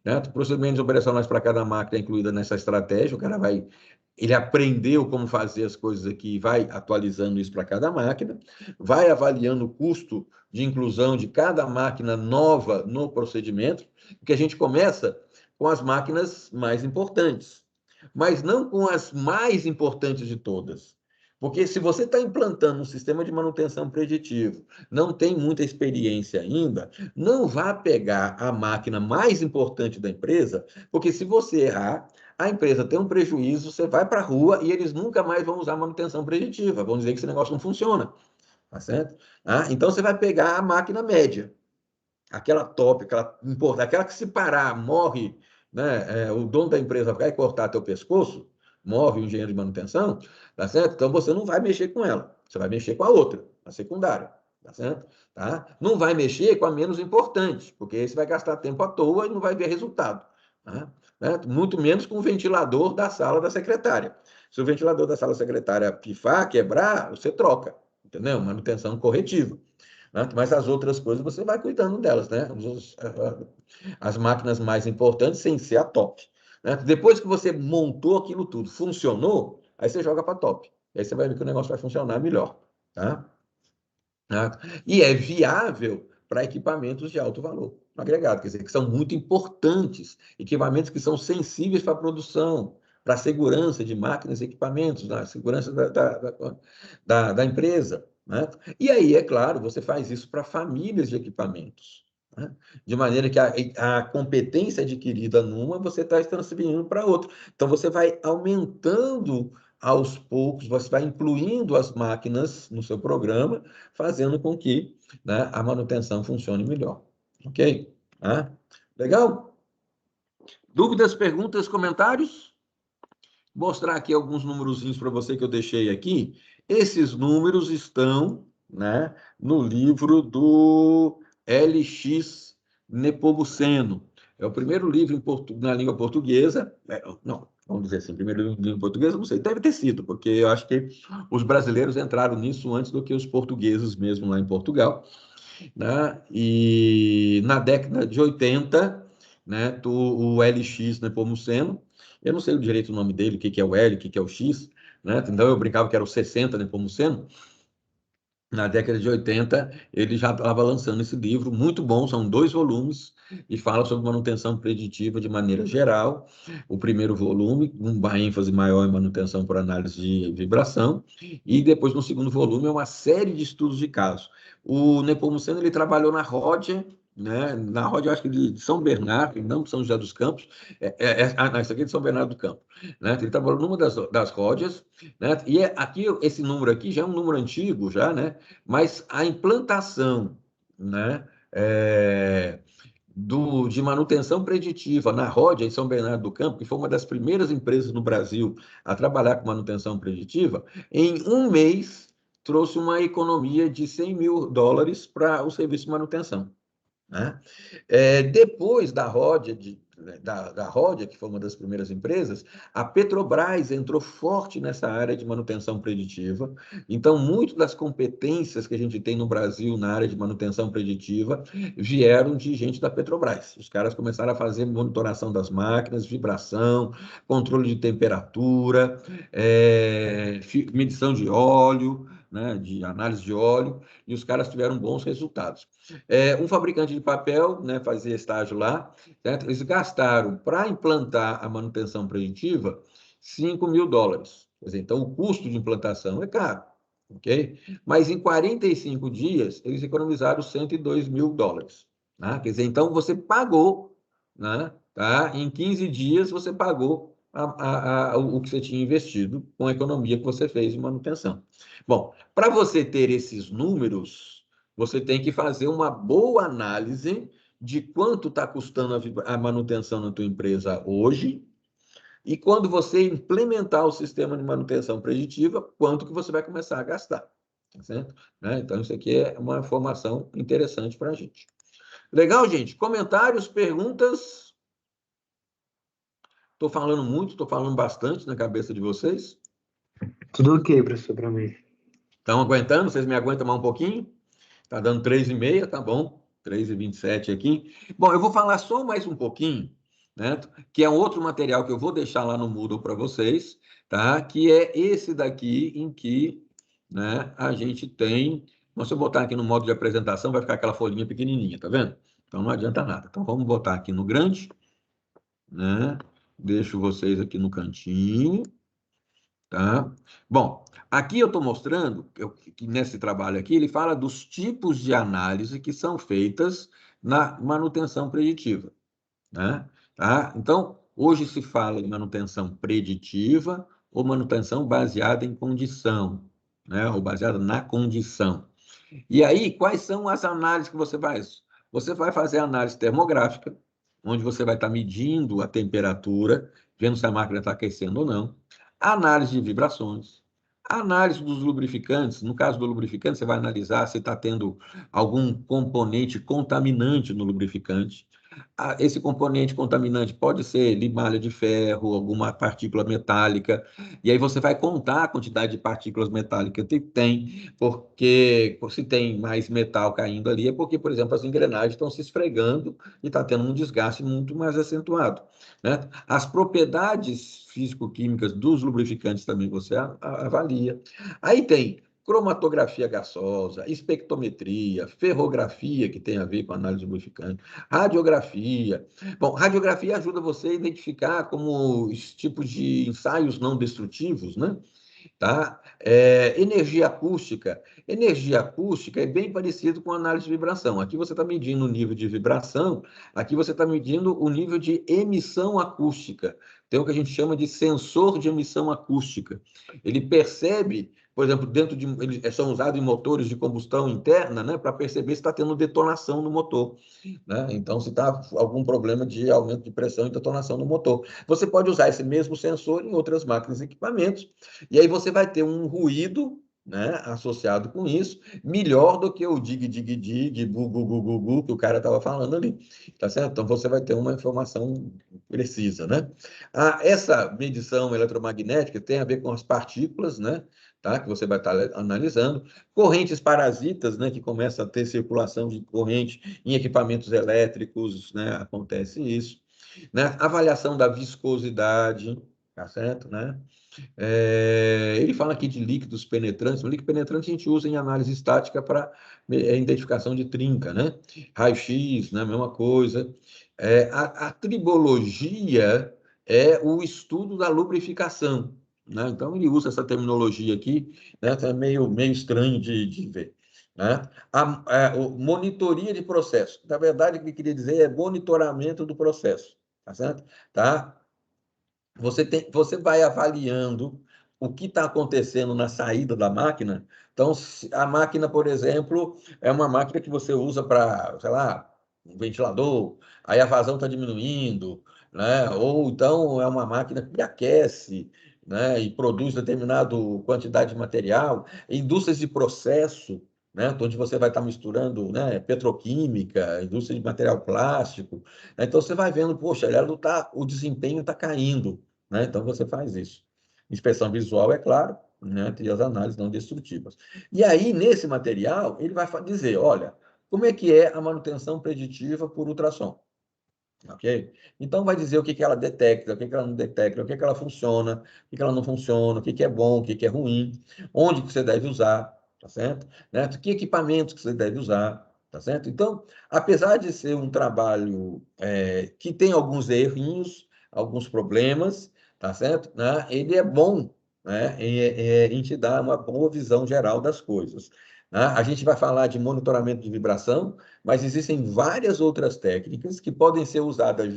Speaker 1: Né? Procedimentos operacionais para cada máquina é incluída nessa estratégia, o cara ele aprendeu como fazer as coisas aqui, vai atualizando isso para cada máquina, vai avaliando o custo de inclusão de cada máquina nova no procedimento, porque a gente começa com as máquinas mais importantes, mas não com as mais importantes de todas. Porque se você está implantando um sistema de manutenção preditivo, não tem muita experiência ainda, não vá pegar a máquina mais importante da empresa, porque se você errar, a empresa tem um prejuízo, você vai para a rua e eles nunca mais vão usar manutenção preditiva, vão dizer que esse negócio não funciona, tá certo? Então você vai pegar a máquina média, aquela top, aquela que se parar, morre, né? O dono da empresa vai cortar teu pescoço, morre o engenheiro de manutenção, tá certo? Então você não vai mexer com ela, você vai mexer com a outra, a secundária, tá certo? Tá? Não vai mexer com a menos importante, porque aí você vai gastar tempo à toa e não vai ver resultado. Tá? Muito menos com o ventilador da sala da secretária. Se o ventilador da sala da secretária pifar, quebrar, você troca, entendeu? Manutenção corretiva. Né? Mas as outras coisas você vai cuidando delas, né? As máquinas mais importantes sem ser a top. Né? Depois que você montou aquilo tudo, funcionou, aí você joga para top. Aí você vai ver que o negócio vai funcionar melhor. Tá? E é viável para equipamentos de alto valor agregado, quer dizer, que são muito importantes, equipamentos que são sensíveis para a produção, para a segurança de máquinas e equipamentos, na segurança da empresa. Né? E aí, é claro, você faz isso para famílias de equipamentos, né? De maneira que a competência adquirida numa, você está transferindo para outra. Então, você vai aumentando aos poucos, você vai incluindo as máquinas no seu programa, fazendo com que, né, a manutenção funcione melhor. Ok? Legal? Dúvidas, perguntas, comentários? Vou mostrar aqui alguns numerozinhos para você que eu deixei aqui. Esses números estão, né, no livro do LX Nepomuceno. É o primeiro livro na língua portuguesa. Não, vamos dizer assim, primeiro livro na língua portuguesa, não sei, deve ter sido, porque eu acho que os brasileiros entraram nisso antes do que os portugueses mesmo lá em Portugal. Né? E na década de 80, né, o LX Nepomuceno, eu não sei direito o nome dele, o que é o L, o que é o X, né? Então eu brincava que era o 60 Nepomuceno. Na década de 80, ele já estava lançando esse livro, muito bom, são 2 volumes, e fala sobre manutenção preditiva de maneira geral. O primeiro volume, uma ênfase maior em manutenção por análise de vibração, e depois, no segundo volume, é uma série de estudos de casos. O Nepomuceno, ele trabalhou na Ródia, né? Na Ródia, eu acho que de São Bernardo, não de São José dos Campos, não, isso aqui é de São Bernardo do Campo, né? Ele trabalhou numa das Ródias, né? E aqui, esse número aqui já é um número antigo, já, né? Mas a implantação, né, de manutenção preditiva na Ródia, em São Bernardo do Campo, que foi uma das primeiras empresas no Brasil a trabalhar com manutenção preditiva, em um mês trouxe uma economia de $100 mil para o serviço de manutenção. Né? Depois da Ródia, da Ródia, que foi uma das primeiras empresas, a Petrobras entrou forte nessa área de manutenção preditiva. Então, muito das competências que a gente tem no Brasil na área de manutenção preditiva vieram de gente da Petrobras. Os caras começaram a fazer monitoração das máquinas, vibração, controle de temperatura, medição de óleo, né, de análise de óleo, e os caras tiveram bons resultados. Um fabricante de papel, né, fazia estágio lá, certo? Eles gastaram para implantar a manutenção preditiva $5 mil. Quer dizer, então, o custo de implantação é caro, ok? Mas em 45 dias, eles economizaram $102 mil. Né? Quer dizer, então, você pagou, né, tá? Em 15 dias, você pagou o que você tinha investido com a economia que você fez em manutenção. Bom, para você ter esses números, você tem que fazer uma boa análise de quanto está custando a manutenção na tua empresa hoje, e quando você implementar o sistema de manutenção preditiva, quanto que você vai começar a gastar, tá certo? Né? Então, isso aqui é uma informação interessante para a gente. Legal, gente? Comentários, perguntas? Estou falando muito, estou falando bastante na cabeça de vocês.
Speaker 2: Tudo ok, professor, para mim.
Speaker 1: Estão aguentando? Vocês me aguentam mais um pouquinho? Está dando 3h30, tá bom. 3h27 aqui. Bom, eu vou falar só mais um pouquinho, né? Que é um outro material que eu vou deixar lá no Moodle para vocês, tá? Que é esse daqui em que, né, a gente tem... Se eu botar aqui no modo de apresentação, vai ficar aquela folhinha pequenininha, tá vendo? Então não adianta nada. Então vamos botar aqui no grande, né? Deixo vocês aqui no cantinho, tá? Bom, aqui eu estou mostrando que nesse trabalho aqui ele fala dos tipos de análise que são feitas na manutenção preditiva, né? Tá? Então, hoje se fala de manutenção preditiva ou manutenção baseada em condição, né? Ou baseada na condição. E aí, quais são as análises que você faz? Você vai fazer análise termográfica, onde você vai estar medindo a temperatura, vendo se a máquina está aquecendo ou não. Análise de vibrações. Análise dos lubrificantes. No caso do lubrificante, você vai analisar se está tendo algum componente contaminante no lubrificante. Esse componente contaminante pode ser limalha de ferro, alguma partícula metálica, e aí você vai contar a quantidade de partículas metálicas que tem, porque se tem mais metal caindo ali, é porque, por exemplo, as engrenagens estão se esfregando e está tendo um desgaste muito mais acentuado, né? As propriedades físico-químicas dos lubrificantes também você avalia. Aí tem cromatografia gasosa, espectrometria, ferrografia, que tem a ver com análise lubrificante, radiografia. Bom, radiografia ajuda você a identificar como os tipos de ensaios não destrutivos, né? Tá? Energia acústica. Energia acústica é bem parecido com análise de vibração. Aqui você está medindo o nível de vibração, aqui você está medindo o nível de emissão acústica. Tem o que a gente chama de sensor de emissão acústica. Ele percebe, por exemplo, eles são usados em motores de combustão interna, né, para perceber se está tendo detonação no motor, né? Então, se está algum problema de aumento de pressão e detonação no motor. Você pode usar esse mesmo sensor em outras máquinas e equipamentos, e aí você vai ter um ruído, né, associado com isso, melhor do que o dig, bu, gu, gu, gu, gu, que o cara estava falando ali, tá certo? Então, você vai ter uma informação precisa, né? Essa medição eletromagnética tem a ver com as partículas, né, tá, que você vai estar analisando, correntes parasitas, né, que começa a ter circulação de corrente em equipamentos elétricos, né, acontece isso, né? Avaliação da viscosidade, tá certo, né? Ele fala aqui de líquidos penetrantes. O líquido penetrante a gente usa em análise estática para identificação de trinca, né? Raio-X, né? Mesma coisa. A tribologia é o estudo da lubrificação, né? Então, ele usa essa terminologia aqui, né? É meio estranho de ver, né? Monitoria de processo. Na verdade, o que ele queria dizer é monitoramento do processo, tá certo? Tá? Você vai avaliando o que está acontecendo na saída da máquina. Então, a máquina, por exemplo, é uma máquina que você usa para, sei lá, um ventilador, aí a vazão está diminuindo, né? Ou então é uma máquina que aquece, né, e produz determinada quantidade de material. Indústrias de processo, né, onde você vai estar misturando, né, petroquímica, indústria de material plástico. Então, você vai vendo, poxa, o desempenho está caindo, né? Então, você faz isso. Inspeção visual, é claro, né? E as análises não destrutivas. E aí, nesse material, ele vai dizer, olha, como é que é a manutenção preditiva por ultrassom? Ok? Então, vai dizer o que ela detecta, o que ela não detecta, o que ela funciona, o que ela não funciona, o que é bom, o que é ruim, onde que você deve usar, tá certo? Né? Que equipamentos que você deve usar, tá certo? Então, apesar de ser um trabalho que tem alguns errinhos, alguns problemas, tá certo? Né? Ele é bom, né, em te dar uma boa visão geral das coisas. Né? A gente vai falar de monitoramento de vibração, mas existem várias outras técnicas que podem ser usadas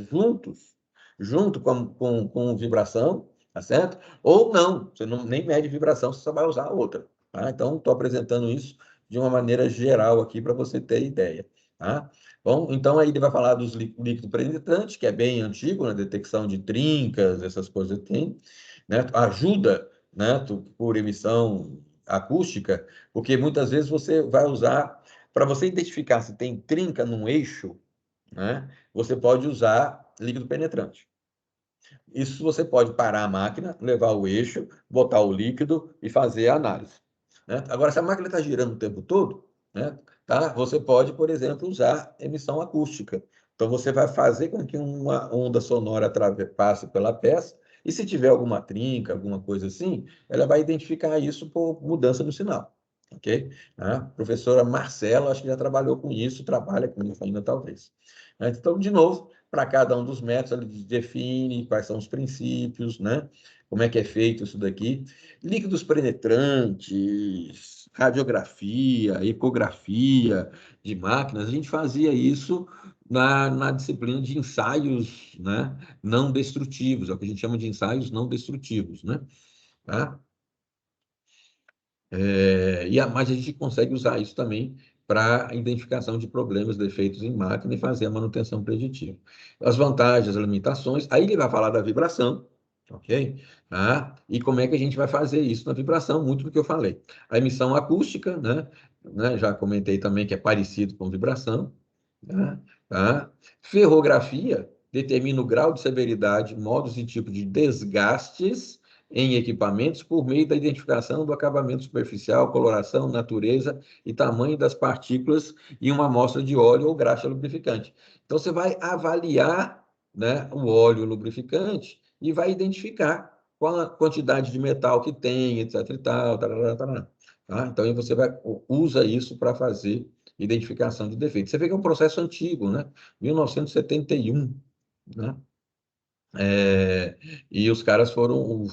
Speaker 1: junto com vibração, tá certo? Ou não, você não, nem mede vibração, você só vai usar a outra. Tá? Então, estou apresentando isso de uma maneira geral aqui para você ter ideia. Tá? Bom, então aí ele vai falar dos líquido penetrante, que é bem antigo, na detecção de trincas, essas coisas tem, né? Ajuda, né, por emissão acústica, porque muitas vezes você vai usar, para você identificar se tem trinca num eixo, né, você pode usar líquido penetrante. Isso você pode parar a máquina, levar o eixo, botar o líquido e fazer a análise, né? Agora, se a máquina está girando o tempo todo, né, tá? Você pode, por exemplo, usar emissão acústica. Então, você vai fazer com que uma onda sonora passe pela peça e se tiver alguma trinca, alguma coisa assim, ela vai identificar isso por mudança no sinal, ok? A professora Marcela, acho que já trabalhou com isso, trabalha com isso ainda, talvez. Então, de novo, para cada um dos métodos, ele define quais são os princípios, né? Como é que é feito isso daqui. Líquidos penetrantes, radiografia, ecografia de máquinas, a gente fazia isso na disciplina de ensaios, né, não destrutivos, é o que a gente chama de ensaios não destrutivos, né? Tá? Mas a gente consegue usar isso também para a identificação de problemas, defeitos em máquina e fazer a manutenção preditiva. As vantagens, as limitações, aí ele vai falar da vibração, ok? E como é que a gente vai fazer isso na vibração, muito do que eu falei. A emissão acústica, né? Já comentei também que é parecido com vibração, né? Tá? Ferrografia determina o grau de severidade, modos e tipo de desgastes em equipamentos por meio da identificação do acabamento superficial, coloração, natureza e tamanho das partículas em uma amostra de óleo ou graxa lubrificante. Então, você vai avaliar, né, o óleo lubrificante e vai identificar qual a quantidade de metal que tem, etc. e tal, tarará, tarará, tá? Então, aí você usa isso para fazer identificação de defeitos. Você vê que é um processo antigo, né? 1971, né? E os caras foram. O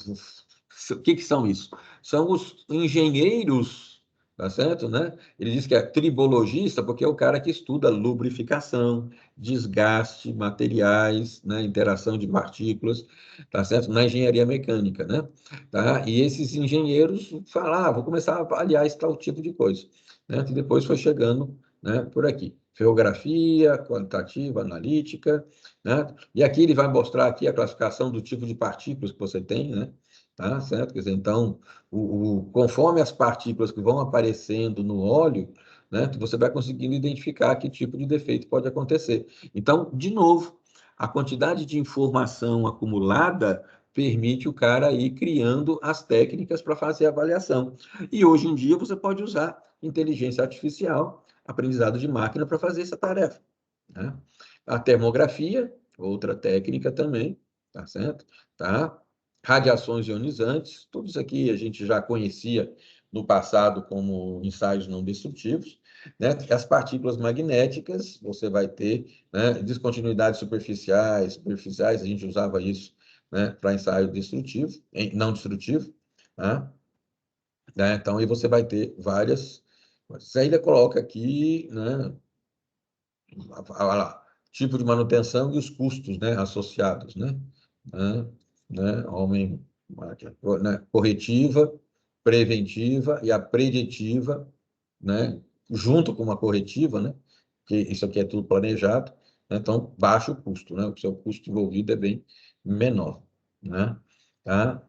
Speaker 1: que são isso? São os engenheiros, tá certo, né? Ele diz que é tribologista porque é o cara que estuda lubrificação, desgaste, materiais, né? Interação de partículas, tá certo? Na engenharia mecânica, né? Tá? E esses engenheiros falavam, vou começar a avaliar esse tal tipo de coisa, né? Que depois foi chegando, né, por aqui. Ferrografia, quantitativa, analítica, né? E aqui ele vai mostrar aqui a classificação do tipo de partículas que você tem, né? Tá certo? Quer dizer, então, conforme as partículas que vão aparecendo no óleo, né, você vai conseguindo identificar que tipo de defeito pode acontecer. Então, de novo, a quantidade de informação acumulada permite o cara ir criando as técnicas para fazer a avaliação. E hoje em dia você pode usar inteligência artificial, aprendizado de máquina para fazer essa tarefa, né? A termografia, outra técnica também, tá certo? Tá? Radiações ionizantes, tudo isso aqui a gente já conhecia no passado como ensaios não destrutivos, né? As partículas magnéticas, você vai ter, né, descontinuidades superficiais, a gente usava isso, né, para ensaio destrutivo, não destrutivo, tá? Então, aí você vai ter várias. Você ainda coloca aqui, né, tipo de manutenção e os custos, né, associados, né? Né? Homem, né? Corretiva, preventiva e a preditiva, né? Junto com uma corretiva, né? Que isso aqui é tudo planejado, né? Então baixa o custo, né? O seu custo envolvido é bem menor, né? Tá?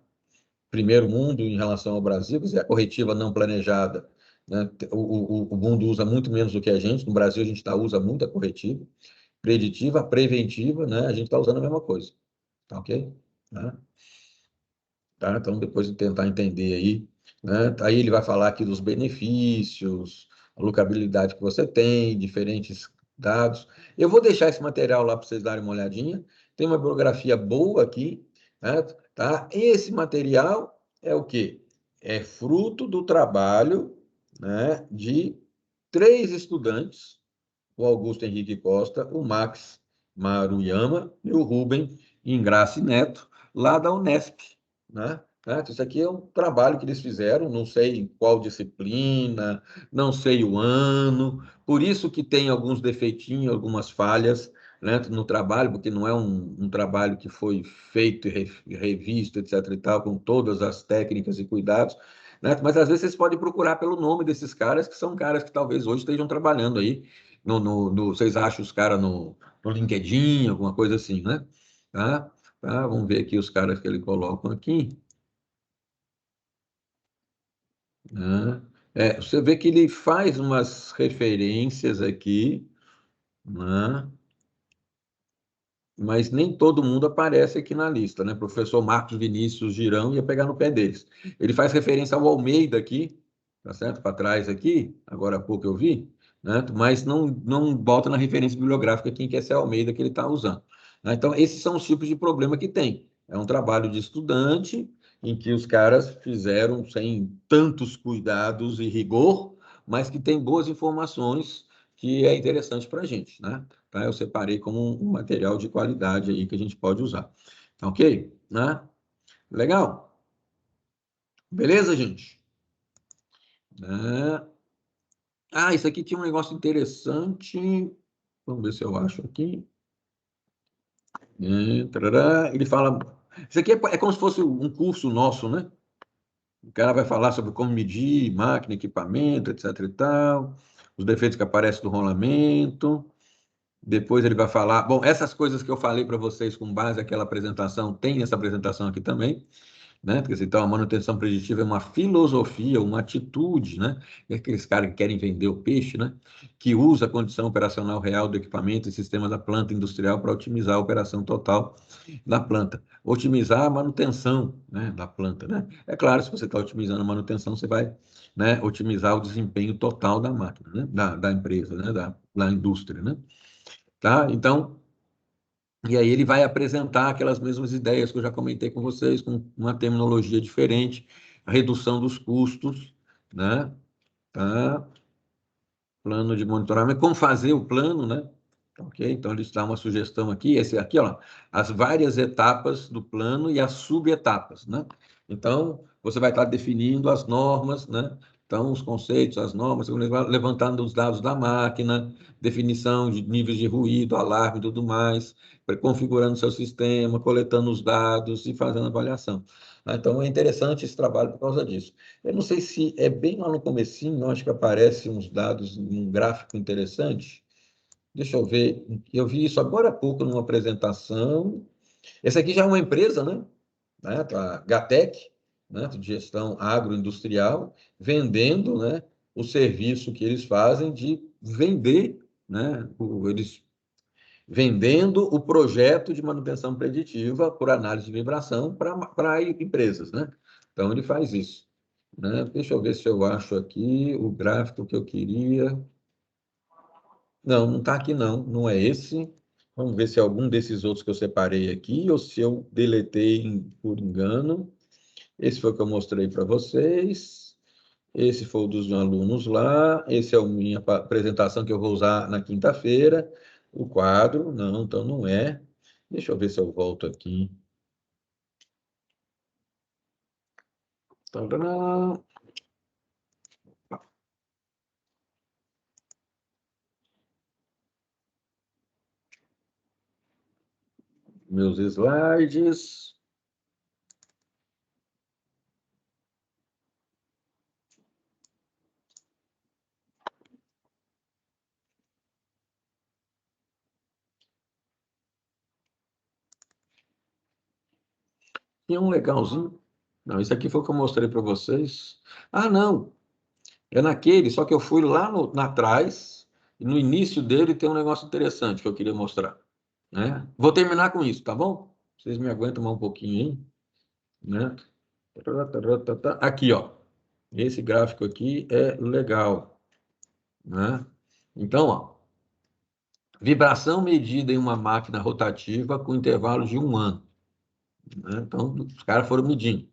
Speaker 1: Primeiro mundo em relação ao Brasil, quer dizer, a corretiva não planejada, né? O mundo usa muito menos do que a gente. No Brasil a gente usa muito a corretiva, preditiva, preventiva, né? A gente está usando a mesma coisa, tá ok? Né? Tá? Então, depois de tentar entender aí, né? Aí ele vai falar aqui dos benefícios, a locabilidade que você tem, diferentes dados. Eu vou deixar esse material lá para vocês darem uma olhadinha. Tem uma bibliografia boa aqui, né? Tá? Esse material é o quê? É fruto do trabalho, né, de 3 estudantes, o Augusto Henrique Costa, o Max Maruyama e o Rubem Ingrassi Neto, lá da Unesp, né? Isso aqui é um trabalho que eles fizeram, não sei em qual disciplina, não sei o ano, por isso que tem alguns defeitinhos, algumas falhas, né, no trabalho, porque não é um trabalho que foi feito e revisto, etc. e tal, com todas as técnicas e cuidados, né? Mas às vezes vocês podem procurar pelo nome desses caras, que são caras que talvez hoje estejam trabalhando aí Vocês acham os caras no LinkedIn, alguma coisa assim, né? Tá? Vamos ver aqui os caras que ele coloca aqui. Né? Você vê que ele faz umas referências aqui, né? Mas nem todo mundo aparece aqui na lista, né? Professor Marcos Vinícius Girão ia pegar no pé deles. Ele faz referência ao Almeida aqui, tá certo? Para trás aqui, agora há pouco eu vi, né? Mas não bota na referência bibliográfica quem quer ser Almeida que ele está usando. Né? Então, esses são os tipos de problema que tem. É um trabalho de estudante em que os caras fizeram sem tantos cuidados e rigor, mas que tem boas informações que é interessante para a gente, né? Tá? Eu separei como um material de qualidade aí que a gente pode usar. Tá ok? Né? Legal? Beleza, gente? Né? Isso aqui tinha um negócio interessante. Vamos ver se eu acho aqui. Tarará. Ele fala... Isso aqui é como se fosse um curso nosso, né? O cara vai falar sobre como medir máquina, equipamento, etc e tal, os defeitos que aparecem do rolamento. Depois ele vai falar... Bom, essas coisas que eu falei para vocês com base naquela apresentação, tem essa apresentação aqui também, né? Porque então a manutenção preditiva é uma filosofia, uma atitude, né? É aqueles caras que querem vender o peixe, né? Que usa a condição operacional real do equipamento e sistema da planta industrial para otimizar a operação total da planta. Otimizar a manutenção, né, da planta, né? É claro, se você está otimizando a manutenção, você vai, né, otimizar o desempenho total da máquina, né? Da empresa, né? Da indústria, né? Tá? Então, e aí ele vai apresentar aquelas mesmas ideias que eu já comentei com vocês, com uma terminologia diferente, a redução dos custos, né? Tá? Plano de monitoramento, como fazer o plano, né? Ok? Então, eles dão uma sugestão aqui, esse aqui, ó, as várias etapas do plano e as subetapas, né? Então, você vai estar definindo as normas, né? Então, os conceitos, as normas, levantando os dados da máquina, definição de níveis de ruído, alarme e tudo mais, configurando seu sistema, coletando os dados e fazendo avaliação. Então, é interessante esse trabalho por causa disso. Eu não sei se é bem lá no comecinho, acho que aparecem uns dados em um gráfico interessante. Deixa eu ver, eu vi isso agora há pouco numa apresentação. Essa aqui já é uma empresa, né? A Gatec, né? De gestão agroindustrial, vendendo, né, o serviço que eles fazem de vender, né? Eles vendendo o projeto de manutenção preditiva por análise de vibração para empresas, né? Então, ele faz isso. Né? Deixa eu ver se eu acho aqui o gráfico que eu queria. Não está aqui não, não é esse. Vamos ver se é algum desses outros que eu separei aqui ou se eu deletei por engano. Esse foi o que eu mostrei para vocês. Esse foi o dos alunos lá. Esse é a minha apresentação que eu vou usar na quinta-feira. O quadro, não, então não é. Deixa eu ver se eu volto aqui. Tadã! Meus slides. Tinha um legalzinho. Não, isso aqui foi o que eu mostrei para vocês. Ah, não. É naquele, só que eu fui lá atrás, e no início dele tem um negócio interessante que eu queria mostrar. Né? Vou terminar com isso, tá bom? Vocês me aguentam mais um pouquinho aí. Né? Aqui, ó. Esse gráfico aqui é legal. Né? Então, ó, vibração medida em uma máquina rotativa com intervalo de 1 ano. Né? Então, os caras foram medindo.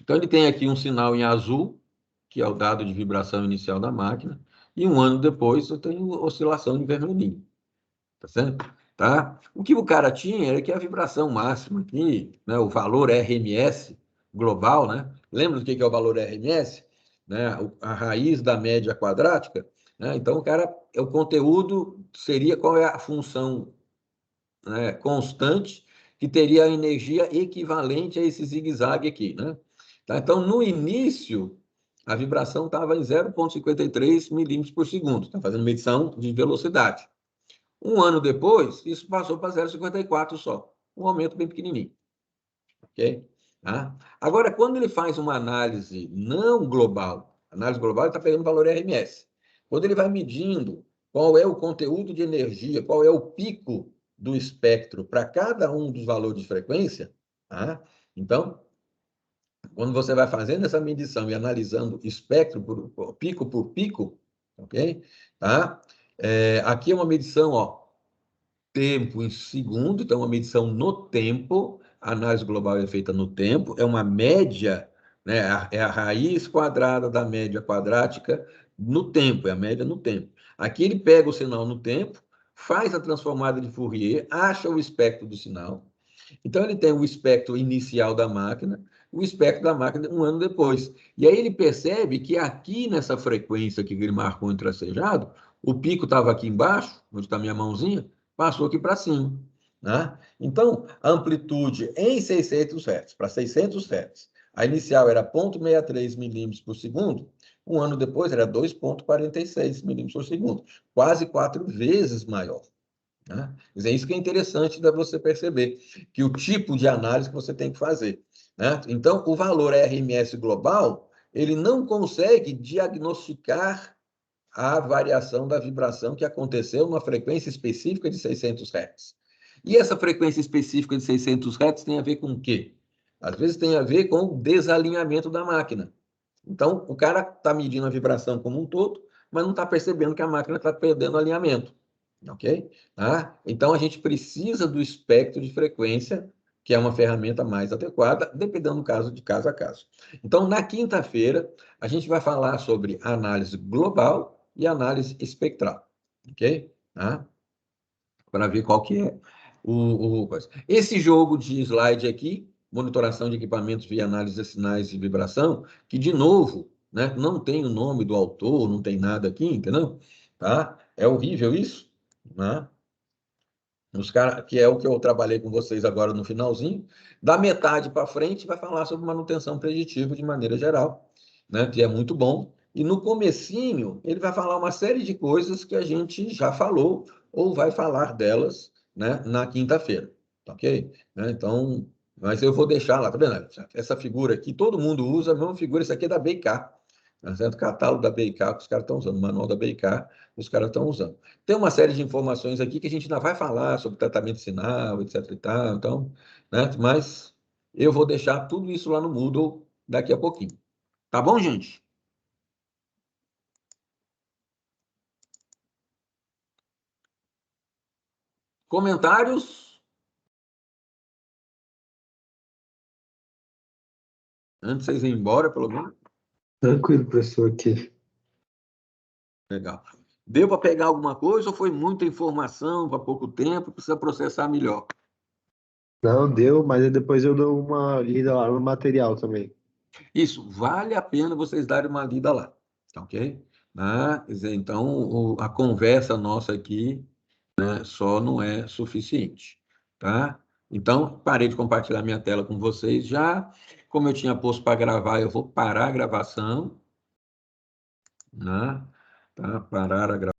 Speaker 1: Então, ele tem aqui um sinal em azul, que é o dado de vibração inicial da máquina, e 1 ano depois eu tenho oscilação em vermelhinho. Tá certo? Tá? O que o cara tinha era que a vibração máxima aqui, né, o valor RMS global, né? Lembra do que é o valor RMS? Né? A raiz da média quadrática. Né? Então, o conteúdo seria qual é a função, né, constante que teria a energia equivalente a esse zigue-zague aqui, né? Tá? Então, no início, a vibração estava em 0,53 milímetros por segundo. Está fazendo medição de velocidade. Um ano depois, isso passou para 0,54 só. Um aumento bem pequenininho. Ok? Tá? Agora, quando ele faz uma análise não global, análise global, ele está pegando o valor RMS. Quando ele vai medindo qual é o conteúdo de energia, qual é o pico do espectro para cada um dos valores de frequência, tá? Então, quando você vai fazendo essa medição e analisando espectro por pico, ok? Tá? Aqui é uma medição, ó, tempo em segundo, então uma medição no tempo, a análise global é feita no tempo, é uma média, né? É a raiz quadrada da média quadrática no tempo, é a média no tempo. Aqui ele pega o sinal no tempo, faz a transformada de Fourier, acha o espectro do sinal. Então ele tem o espectro inicial da máquina, o espectro da máquina um ano depois. E aí ele percebe que aqui nessa frequência que ele marcou em tracejado, o pico estava aqui embaixo, onde está a minha mãozinha, passou aqui para cima. Né? Então, a amplitude em 600 Hz, para 600 Hz, a inicial era 0,63 milímetros por segundo, um ano depois era 2,46 milímetros por segundo, quase 4 vezes maior. Né? É isso que é interessante de você perceber, que o tipo de análise que você tem que fazer. Né? Então, o valor RMS global, ele não consegue diagnosticar a variação da vibração que aconteceu numa frequência específica de 600 Hz. E essa frequência específica de 600 Hz tem a ver com o quê? Às vezes tem a ver com o desalinhamento da máquina. Então, o cara está medindo a vibração como um todo, mas não está percebendo que a máquina está perdendo alinhamento. Ok? Tá? Então, a gente precisa do espectro de frequência, que é uma ferramenta mais adequada, dependendo do caso de caso a caso. Então, na quinta-feira, a gente vai falar sobre análise global e análise espectral. Ok? Tá? Para ver qual que é coisa. Esse jogo de slide aqui, monitoração de equipamentos via análise de sinais de vibração, que, de novo, né, não tem o nome do autor, não tem nada aqui, entendeu? Tá? É horrível isso, né? Os cara, que é o que eu trabalhei com vocês agora no finalzinho. Da metade para frente, vai falar sobre manutenção preditiva de maneira geral, né, que é muito bom. E no comecinho, ele vai falar uma série de coisas que a gente já falou ou vai falar delas, né, na quinta-feira, ok? Né, então, mas eu vou deixar lá, tá vendo? Essa figura aqui, todo mundo usa a mesma figura, isso aqui é da BK, tá certo? O catálogo da BK que os caras estão usando, o manual da BK os caras estão usando. Tem uma série de informações aqui que a gente ainda vai falar sobre tratamento de sinal, etc e tal, então, né? Mas eu vou deixar tudo isso lá no Moodle daqui a pouquinho. Tá bom, gente? Comentários? Antes de vocês irem embora, pelo menos.
Speaker 2: Tranquilo, professor, aqui.
Speaker 1: Legal. Deu para pegar alguma coisa ou foi muita informação para pouco tempo? Precisa processar melhor.
Speaker 2: Não, deu, mas depois eu dou uma lida lá no material também.
Speaker 1: Isso, vale a pena vocês darem uma lida lá, tá ok? Né? Quer dizer, então, a conversa nossa aqui, né, só não é suficiente, tá? Então, parei de compartilhar minha tela com vocês já. Como eu tinha posto para gravar, eu vou parar a gravação, né? Tá? Parar a gravação.